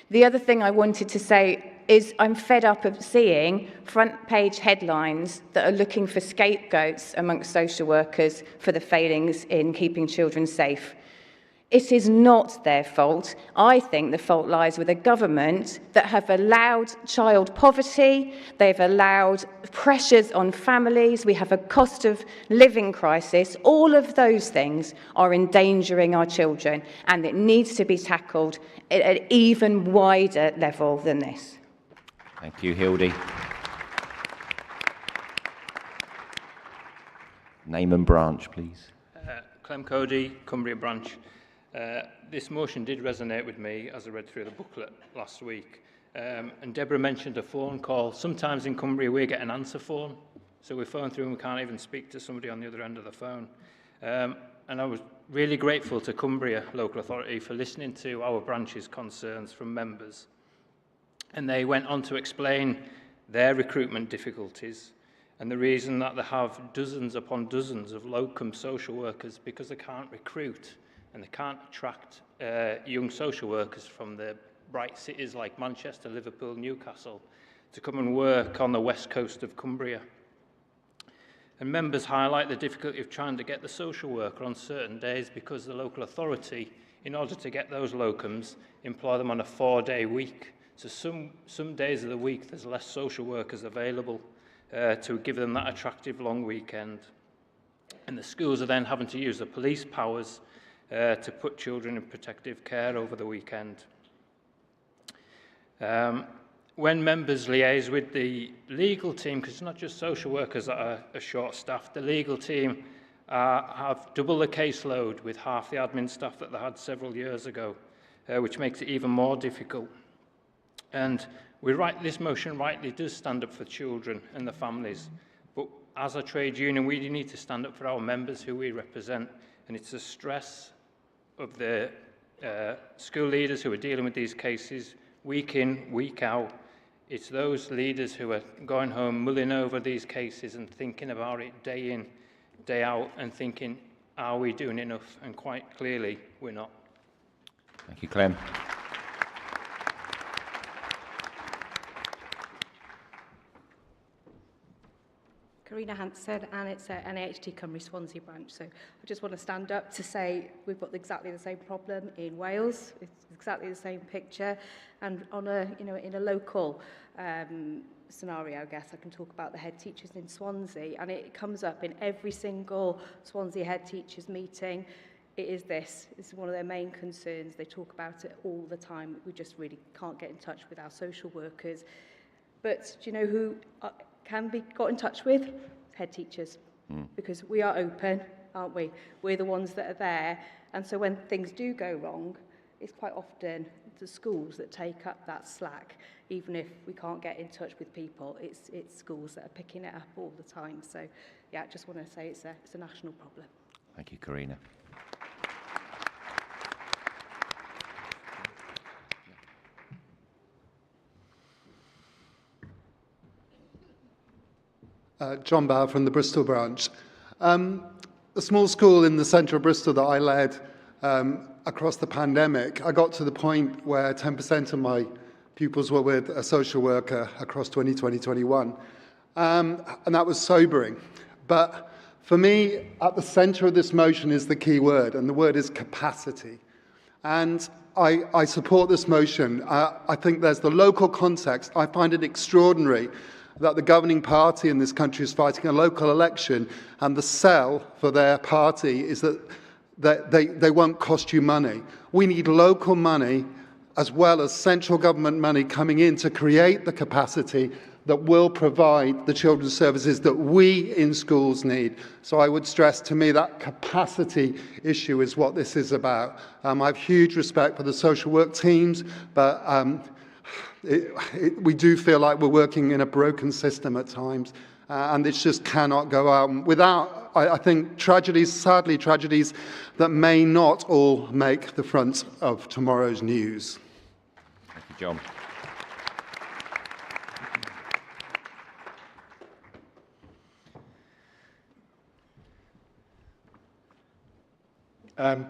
The other thing I wanted to say is I'm fed up of seeing front page headlines that are looking for scapegoats amongst social workers for the failings in keeping children safe. It is not their fault. I think the fault lies with a government that have allowed child poverty, they've allowed pressures on families, we have a cost of living crisis. All of those things are endangering our children, and it needs to be tackled at an even wider level than this. Thank you, Hildy. Name and branch, please. Clem Cody, Cumbria branch. This motion did resonate with me as I read through the booklet last week. And Deborah mentioned a phone call. Sometimes in Cumbria we get an answer phone. So we phone through and we can't even speak to somebody on the other end of the phone. And I was really grateful to Cumbria Local Authority for listening to our branch's concerns from members. And they went on to explain their recruitment difficulties and the reason that they have dozens upon dozens of locum social workers because they can't recruit and they can't attract young social workers from the bright cities like Manchester, Liverpool, Newcastle to come and work on the west coast of Cumbria. And members highlight the difficulty of trying to get the social worker on certain days because the local authority, in order to get those locums, employ them on a 4-day week. So some days of the week there's less social workers available to give them that attractive long weekend. And the schools are then having to use the police powers to put children in protective care over the weekend. When members liaise with the legal team, because it's not just social workers that are short-staffed, the legal team have double the caseload with half the admin staff that they had several years ago, which makes it even more difficult. And this motion rightly does stand up for children and the families, but as a trade union, we need to stand up for our members who we represent, and it's the stress of the school leaders who are dealing with these cases week in, week out. It's those leaders who are going home, mulling over these cases and thinking about it day in, day out, and thinking, are we doing enough? And quite clearly, we're not. Thank you, Clem. Karina Hansen, and it's NAHT Cymru Swansea branch. So I just want to stand up to say we've got exactly the same problem in Wales. It's exactly the same picture, and on a in a local scenario, I guess I can talk about the head teachers in Swansea, and it comes up in every single Swansea head teachers meeting. It is this. This is one of their main concerns. They talk about it all the time. We just really can't get in touch with our social workers. But do you know who can be got in touch with? Head teachers. Because we are open, aren't we? We're the ones that are there. And so when things do go wrong, it's quite often the schools that take up that slack. Even if we can't get in touch with people, it's schools that are picking it up all the time. So, yeah, I just want to say it's a national problem. Thank you, Karina. John Bauer from the Bristol branch. The small school in the centre of Bristol that I led across the pandemic, I got to the point where 10% of my pupils were with a social worker across 2020-21. And that was sobering. But for me, at the centre of this motion is the key word, and the word is capacity. And I support this motion. I think there's the local context. I find it extraordinary that the governing party in this country is fighting a local election, and the sell for their party is that they won't cost you money. We need local money as well as central government money coming in to create the capacity that will provide the children's services that we in schools need. So I would stress, to me, that capacity issue is what this is about. I have huge respect for the social work teams, but we do feel like we're working in a broken system at times, and this just cannot go out without, I think, tragedies, sadly tragedies, that may not all make the front of tomorrow's news. Thank you, John.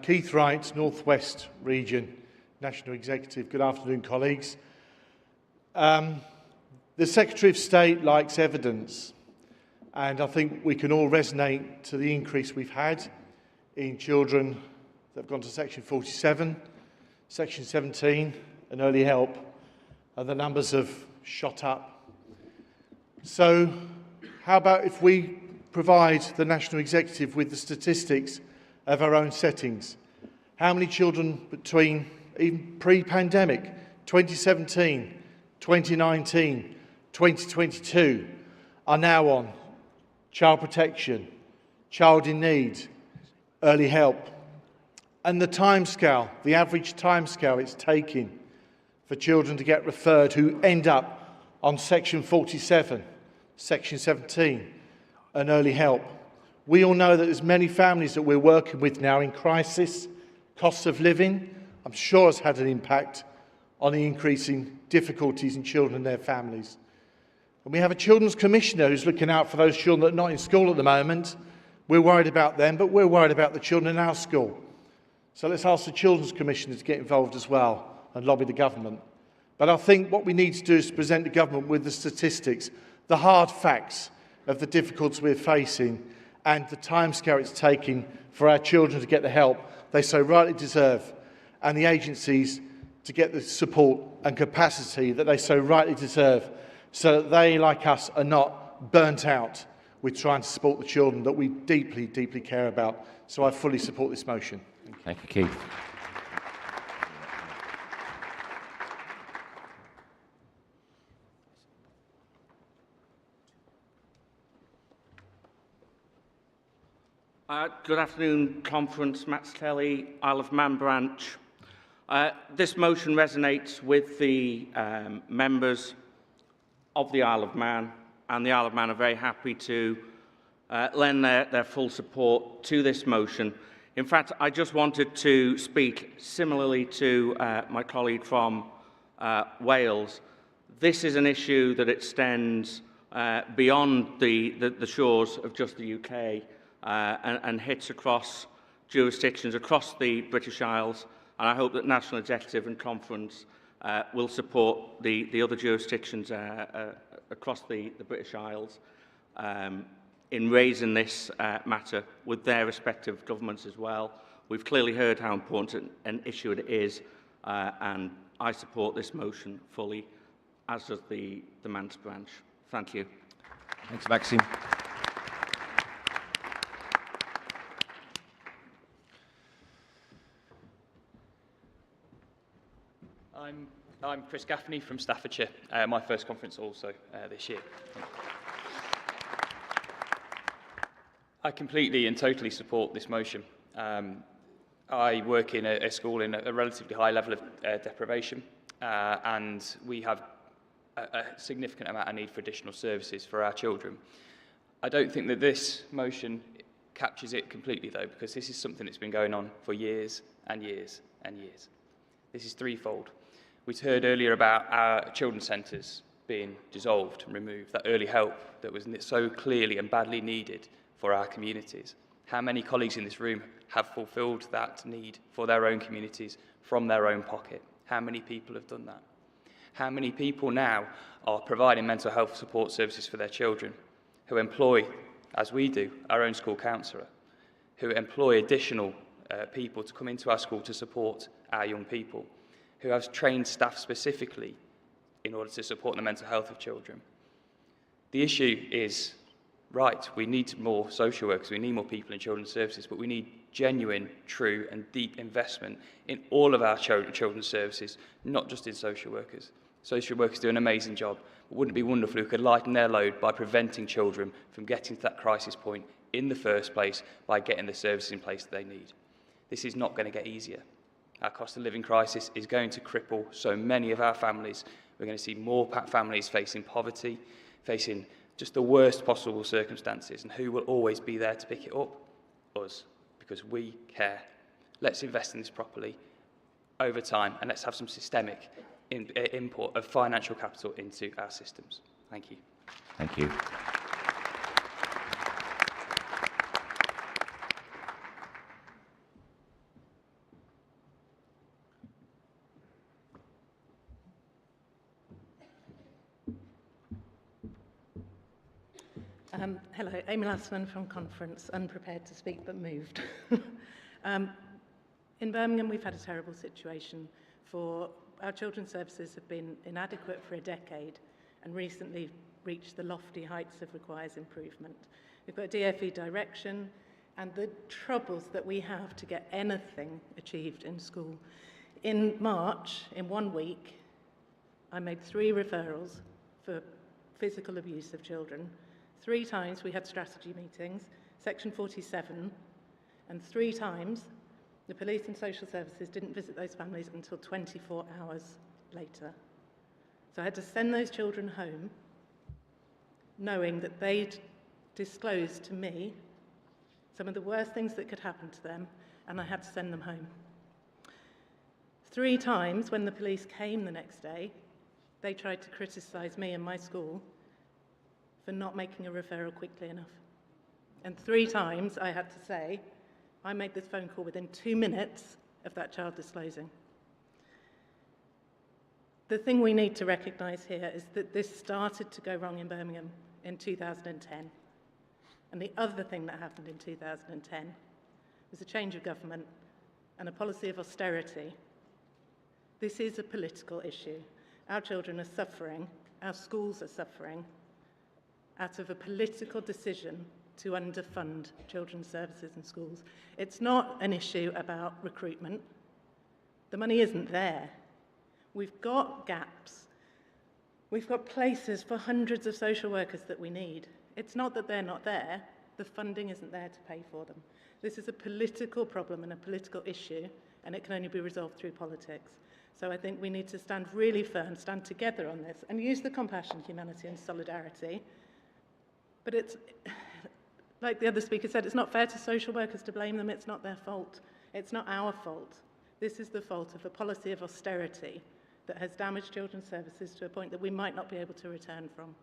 Keith Wright, North West Region, National Executive. Good afternoon, colleagues. The Secretary of State likes evidence, and I think we can all resonate to the increase we've had in children that have gone to Section 47, Section 17 and early help, and the numbers have shot up. So how about if we provide the National Executive with the statistics of our own settings? How many children between, even pre-pandemic, 2017, 2019, 2022, are now on child protection, child in need, early help, and the timescale, the average timescale it's taking for children to get referred who end up on Section 47, Section 17, and early help. We all know that there's many families that we're working with now in crisis. Cost of living, I'm sure, has had an impact on the increasing difficulties in children and their families. And we have a Children's Commissioner who's looking out for those children that are not in school at the moment. We're worried about them, but we're worried about the children in our school. So let's ask the Children's Commissioner to get involved as well and lobby the government. But I think what we need to do is present the government with the statistics, the hard facts of the difficulties we're facing and the timescale it's taking for our children to get the help they so rightly deserve, and the agencies to get the support and capacity that they so rightly deserve, so that they, like us, are not burnt out with trying to support the children that we deeply, deeply care about. So I fully support this motion. Thank you, Keith. Good afternoon, Conference. Matt Stelly, Isle of Man branch. This motion resonates with the members of the Isle of Man, and the Isle of Man are very happy to lend their full support to this motion. In fact, I just wanted to speak similarly to my colleague from Wales This is an issue that extends beyond the shores of just the UK and hits across jurisdictions across the British Isles, and I hope that National Executive and Conference will support the other jurisdictions across the British Isles in raising this matter with their respective governments as well. We've clearly heard how important an issue it is, and I support this motion fully, as does the Manx branch. Thank you. Thanks, Maxime. I'm Chris Gaffney from Staffordshire. My first conference also this year. I completely and totally support this motion. I work in a school in a relatively high level of deprivation, and we have a significant amount of need for additional services for our children. I don't think that this motion captures it completely, though, because this is something that's been going on for years and years and years. This is threefold. We heard earlier about our children's centres being dissolved and removed, that early help that was so clearly and badly needed for our communities. How many colleagues in this room have fulfilled that need for their own communities from their own pocket? How many people have done that? How many people now are providing mental health support services for their children, who employ, as we do, our own school counsellor, who employ additional people to come into our school to support our young people, who have trained staff specifically in order to support the mental health of children? The issue is, right, we need more social workers, we need more people in children's services, but we need genuine, true and deep investment in all of our children's services, not just in social workers. Social workers do an amazing job, but wouldn't it be wonderful if we could lighten their load by preventing children from getting to that crisis point in the first place by getting the services in place that they need? This is not going to get easier. Our cost of living crisis is going to cripple so many of our families. We're going to see more families facing poverty, facing just the worst possible circumstances, and who will always be there to pick it up? Us, because we care. Let's invest in this properly over time, and let's have some systemic input of financial capital into our systems. Thank you. Thank you. Hello, Amy Lassman from Conference, unprepared to speak but moved. In Birmingham, we've had a terrible situation. Our children's services have been inadequate for a decade and recently reached the lofty heights of requires improvement. We've got a DfE direction and the troubles that we have to get anything achieved in school. In March, in 1 week, I made 3 referrals for physical abuse of children. 3 times we had strategy meetings, Section 47, and 3 times the police and social services didn't visit those families until 24 hours later. So I had to send those children home knowing that they'd disclosed to me some of the worst things that could happen to them, and I had to send them home. 3 times when the police came the next day, they tried to criticise me and my school for not making a referral quickly enough. And 3 times I had to say, I made this phone call within 2 minutes of that child disclosing. The thing we need to recognise here is that this started to go wrong in Birmingham in 2010. And the other thing that happened in 2010 was a change of government and a policy of austerity. This is a political issue. Our children are suffering, our schools are suffering, out of a political decision to underfund children's services and schools. It's not an issue about recruitment. The money isn't there. We've got gaps. We've got places for hundreds of social workers that we need. It's not that they're not there. The funding isn't there to pay for them. This is a political problem and a political issue, and it can only be resolved through politics. So I think we need to stand really firm, stand together on this, and use the compassion, humanity, and solidarity. But it's, like the other speaker said, it's not fair to social workers to blame them. It's not their fault. It's not our fault. This is the fault of a policy of austerity that has damaged children's services to a point that we might not be able to return from.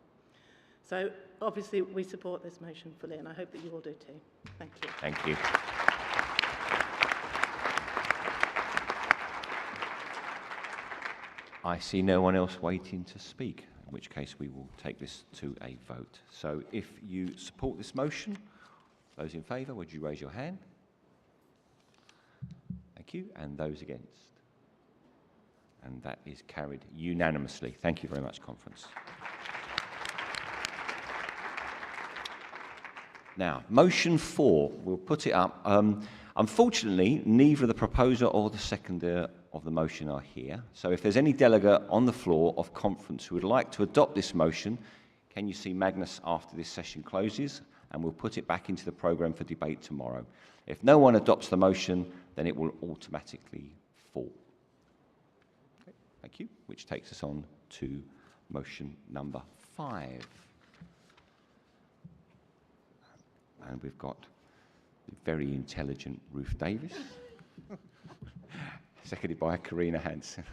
So obviously we support this motion fully, and I hope that you all do too. Thank you. Thank you. I see no one else waiting to speak, in which case we will take this to a vote. So if you support this motion, those in favour, would you raise your hand? Thank you. And those against? And that is carried unanimously. Thank you very much, Conference. Now, motion 4, we'll put it up. Unfortunately, neither the proposer or the seconder of the motion are here. So if there's any delegate on the floor of Conference who would like to adopt this motion, can you see Magnus after this session closes? And we'll put it back into the programme for debate tomorrow. If no one adopts the motion, then it will automatically fall. Okay, thank you, which takes us on to motion number 5. And we've got the very intelligent Ruth Davis, seconded by Karina Hansen.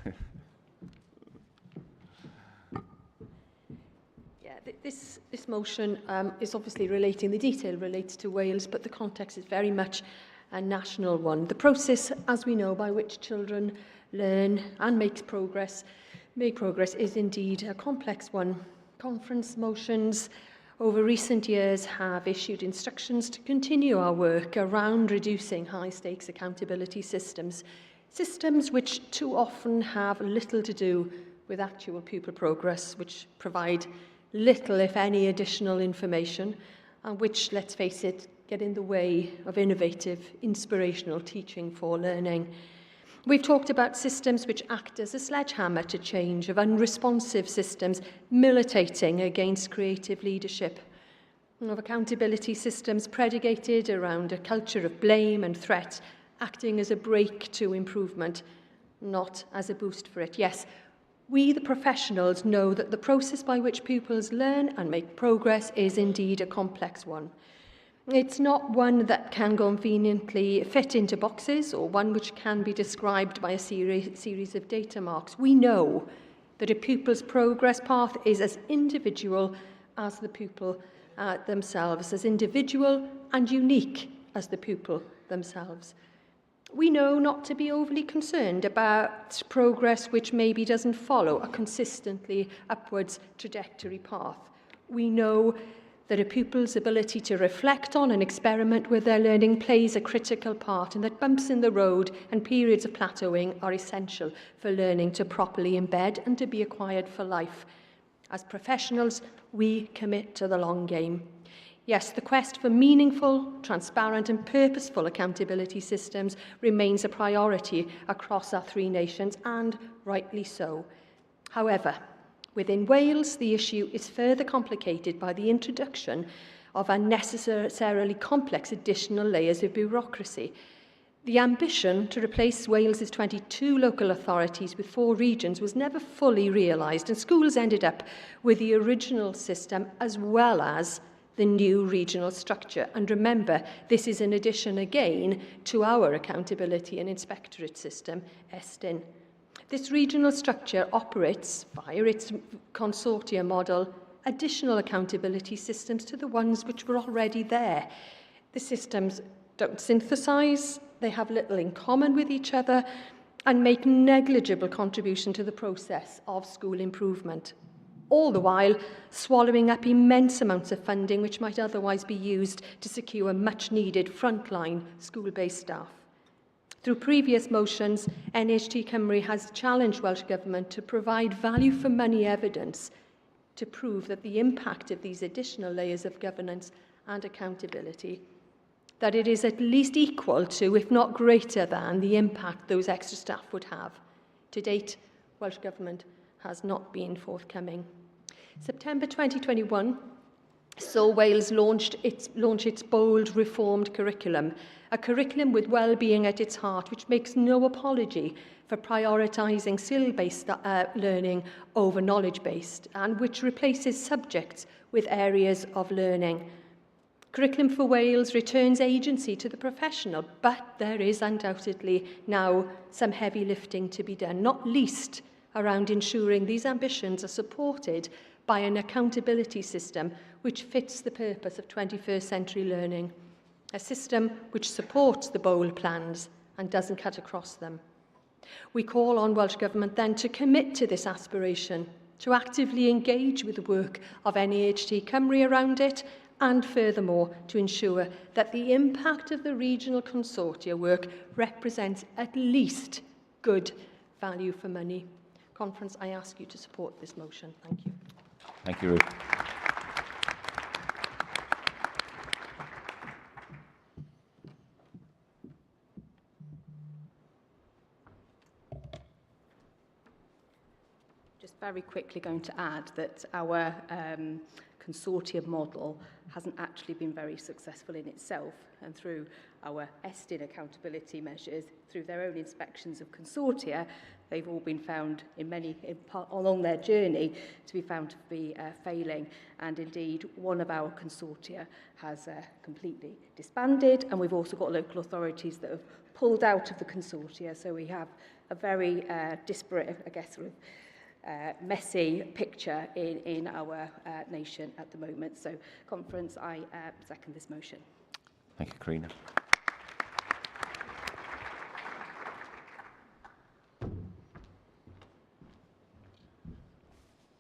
Yeah, this motion is obviously relating, the detail relates to Wales, but the context is very much a national one. The process, as we know, by which children learn and make progress is indeed a complex one. Conference motions over recent years have issued instructions to continue our work around reducing high-stakes accountability systems, systems which too often have little to do with actual pupil progress, which provide little, if any, additional information, and which, let's face it, get in the way of innovative, inspirational teaching for learning. We've talked about systems which act as a sledgehammer to change, of unresponsive systems militating against creative leadership, of accountability systems predicated around a culture of blame and threat, acting as a brake to improvement, not as a boost for it. Yes, we, the professionals, know that the process by which pupils learn and make progress is indeed a complex one. It's not one that can conveniently fit into boxes or one which can be described by a series of data marks. We know that a pupil's progress path is as individual as the pupil themselves, as individual and unique as the pupil themselves. We know not to be overly concerned about progress which maybe doesn't follow a consistently upwards trajectory path. We know that a pupil's ability to reflect on and experiment with their learning plays a critical part, and that bumps in the road and periods of plateauing are essential for learning to properly embed and to be acquired for life. As professionals, we commit to the long game. Yes, the quest for meaningful, transparent and purposeful accountability systems remains a priority across our 3 nations, and rightly so. However, within Wales, the issue is further complicated by the introduction of unnecessarily complex additional layers of bureaucracy. The ambition to replace Wales's 22 local authorities with 4 regions was never fully realised, and schools ended up with the original system as well as the new regional structure. And remember, this is in addition again to our accountability and inspectorate system, ESTIN. This regional structure operates, via its consortia model, additional accountability systems to the ones which were already there. The systems don't synthesise, they have little in common with each other, and make negligible contribution to the process of school improvement, all the while swallowing up immense amounts of funding which might otherwise be used to secure much-needed frontline school-based staff. Through previous motions, NHT Cymru has challenged Welsh Government to provide value-for-money evidence to prove that the impact of these additional layers of governance and accountability, that it is at least equal to, if not greater than, the impact those extra staff would have. To date, Welsh Government has not been forthcoming. September 2021 saw Wales launch its bold reformed curriculum, a curriculum with well-being at its heart, which makes no apology for prioritising skill-based learning over knowledge-based, and which replaces subjects with areas of learning. Curriculum for Wales returns agency to the professional, but there is undoubtedly now some heavy lifting to be done, not least around ensuring these ambitions are supported by an accountability system which fits the purpose of 21st century learning, a system which supports the bold plans and doesn't cut across them. We call on Welsh Government then to commit to this aspiration, to actively engage with the work of NAHT Cymru around it, and furthermore to ensure that the impact of the regional consortia work represents at least good value for money. Conference, I ask you to support this motion. Thank you. Thank you, Ruth. Just very quickly going to add that our consortium model hasn't actually been very successful in itself, and through our ESTIN accountability measures, through their own inspections of consortia, they've all been found along their journey to be found to be failing, and indeed one of our consortia has completely disbanded, and we've also got local authorities that have pulled out of the consortia, so we have a very disparate, I guess, sort of messy picture in our nation at the moment. So, Conference, I second this motion. Thank you, Karina.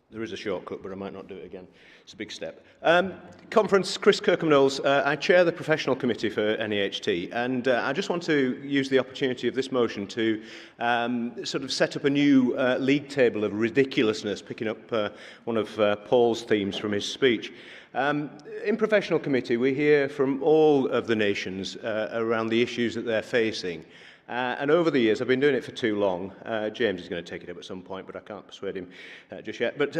There is a shortcut, but I might not do it again. It's a big step. Conference, Chris Kirkham-Knowles. I chair the professional committee for NAHT, and I just want to use the opportunity of this motion to sort of set up a new league table of ridiculousness, picking up one of Paul's themes from his speech. In professional committee, we hear from all of the nations around the issues that they're facing. And over the years, I've been doing it for too long. James is going to take it up at some point, but I can't persuade him just yet. But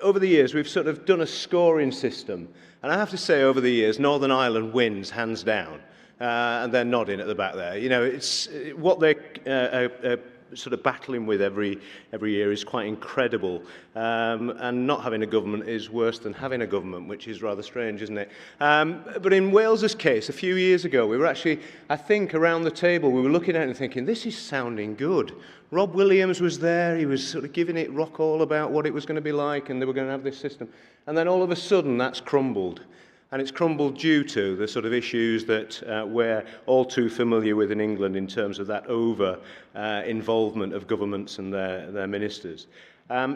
over the years, we've sort of done a scoring system. And I have to say, over the years, Northern Ireland wins, hands down. And they're nodding at the back there. You know, it's what they're sort of battling with every year is quite incredible. And not having a government is worse than having a government, which is rather strange, isn't it? But in Wales's case, a few years ago, we were actually, I think, around the table, we were looking at it and thinking, this is sounding good. Rob Williams was there, he was sort of giving it rock all about what it was going to be like, and they were going to have this system. And then all of a sudden, that's crumbled. And it's crumbled due to the sort of issues that we're all too familiar with in England in terms of that over-involvement of governments and their ministers.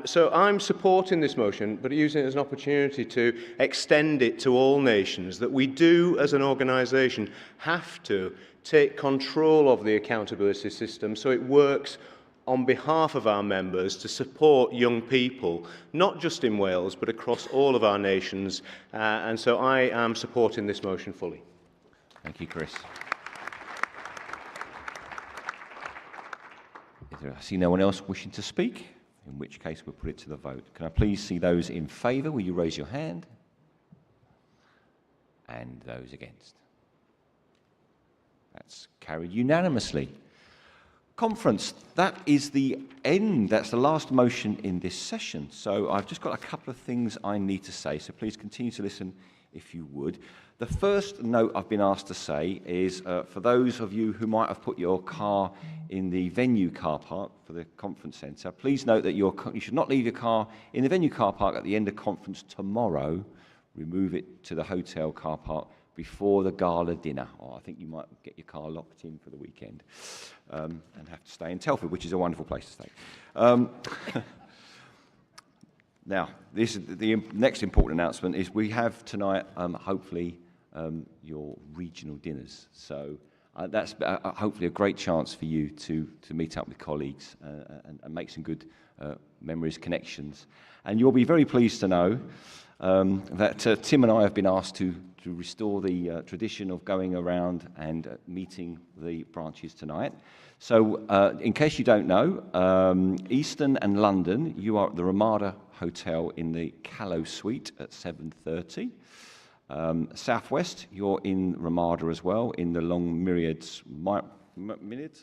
So I'm supporting this motion, but using it as an opportunity to extend it to all nations, that we do, as an organisation, have to take control of the accountability system so it works on behalf of our members to support young people, not just in Wales, but across all of our nations. And so I am supporting this motion fully. Thank you, Chris. I see no one else wishing to speak, in which case we'll put it to the vote. Can I please see those in favour? Will you raise your hand? And those against? That's carried unanimously. Conference, that is the end. That's the last motion in this session. So I've just got a couple of things I need to say, so please continue to listen if you would. The first note I've been asked to say is for those of you who might have put your car in the venue car park for the conference centre, please note that you should not leave your car in the venue car park at the end of conference tomorrow. Remove it to the hotel car park before the gala dinner, or I think you might get your car locked in for the weekend and have to stay in Telford, which is a wonderful place to stay. Now, this is the next important announcement is we have tonight, hopefully, your regional dinners. So that's hopefully a great chance for you to meet up with colleagues and make some good memories, connections. And you'll be very pleased to know that Tim and I have been asked to restore the tradition of going around and meeting the branches tonight. So in case you don't know, Eastern and London, you are at the Ramada Hotel in the Callow Suite at 7:30. Southwest, you're in Ramada as well, in the Long Myriads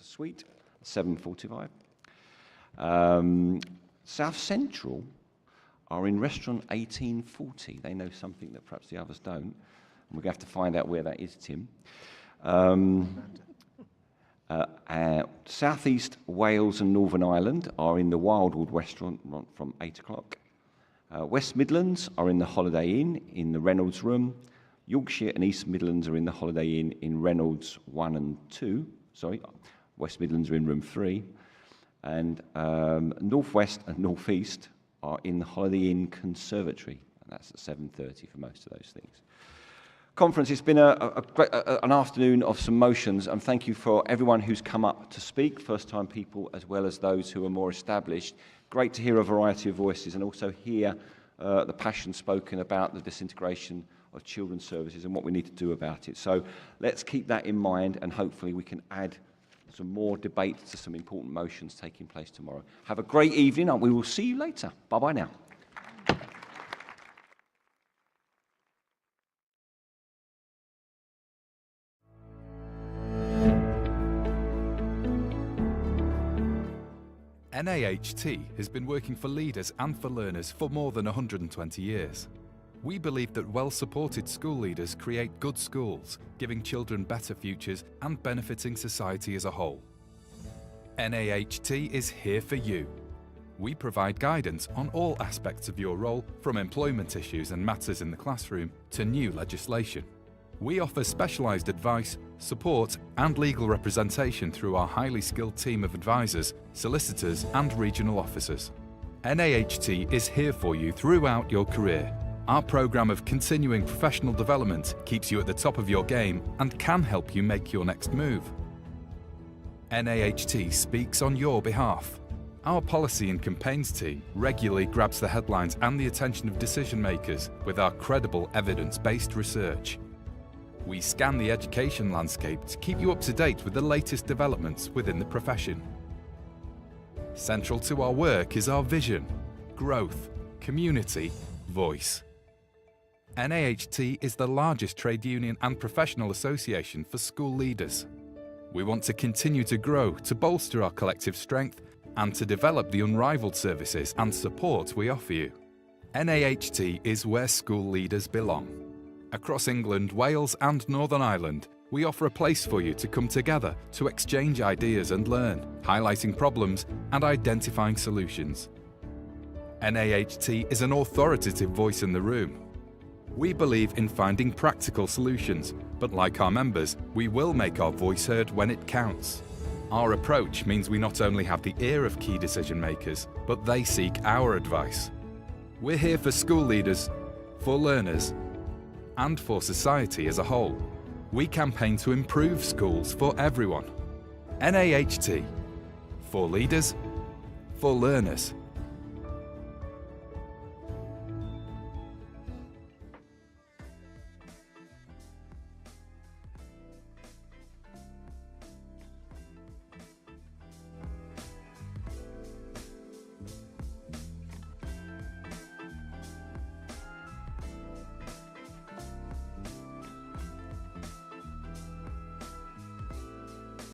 Suite, 7:45. South Central are in restaurant 1840. They know something that perhaps the others don't. We're going to have to find out where that is, Tim. South East Wales and Northern Ireland are in the Wildwood restaurant from 8 o'clock. West Midlands are in the Holiday Inn in the Reynolds Room. Yorkshire and East Midlands are in the Holiday Inn in Reynolds 1 and 2. Sorry, West Midlands are in room 3. And North West and North East are in the Holiday Inn Conservatory. And that's at 7:30 for most of those things. Conference, it's been an afternoon of some motions, and thank you for everyone who's come up to speak, first-time people as well as those who are more established. Great to hear a variety of voices and also hear the passion spoken about the disintegration of children's services and what we need to do about it. So let's keep that in mind, and hopefully we can add some more debate to some important motions taking place tomorrow. Have a great evening, and we will see you later. Bye-bye now. NAHT has been working for leaders and for learners for more than 120 years. We believe that well-supported school leaders create good schools, giving children better futures and benefiting society as a whole. NAHT is here for you. We provide guidance on all aspects of your role, from employment issues and matters in the classroom to new legislation. We offer specialised advice, support and legal representation through our highly skilled team of advisors, solicitors and regional officers. NAHT is here for you throughout your career. Our programme of continuing professional development keeps you at the top of your game and can help you make your next move. NAHT speaks on your behalf. Our policy and campaigns team regularly grabs the headlines and the attention of decision makers with our credible evidence-based research. We scan the education landscape to keep you up to date with the latest developments within the profession. Central to our work is our vision, growth, community, voice. NAHT is the largest trade union and professional association for school leaders. We want to continue to grow, to bolster our collective strength, and to develop the unrivaled services and support we offer you. NAHT is where school leaders belong. Across England, Wales and Northern Ireland, we offer a place for you to come together to exchange ideas and learn, highlighting problems and identifying solutions. NAHT is an authoritative voice in the room. We believe in finding practical solutions, but like our members, we will make our voice heard when it counts. Our approach means we not only have the ear of key decision makers, but they seek our advice. We're here for school leaders, for learners, and for society as a whole. We campaign to improve schools for everyone. NAHT, for leaders, for learners,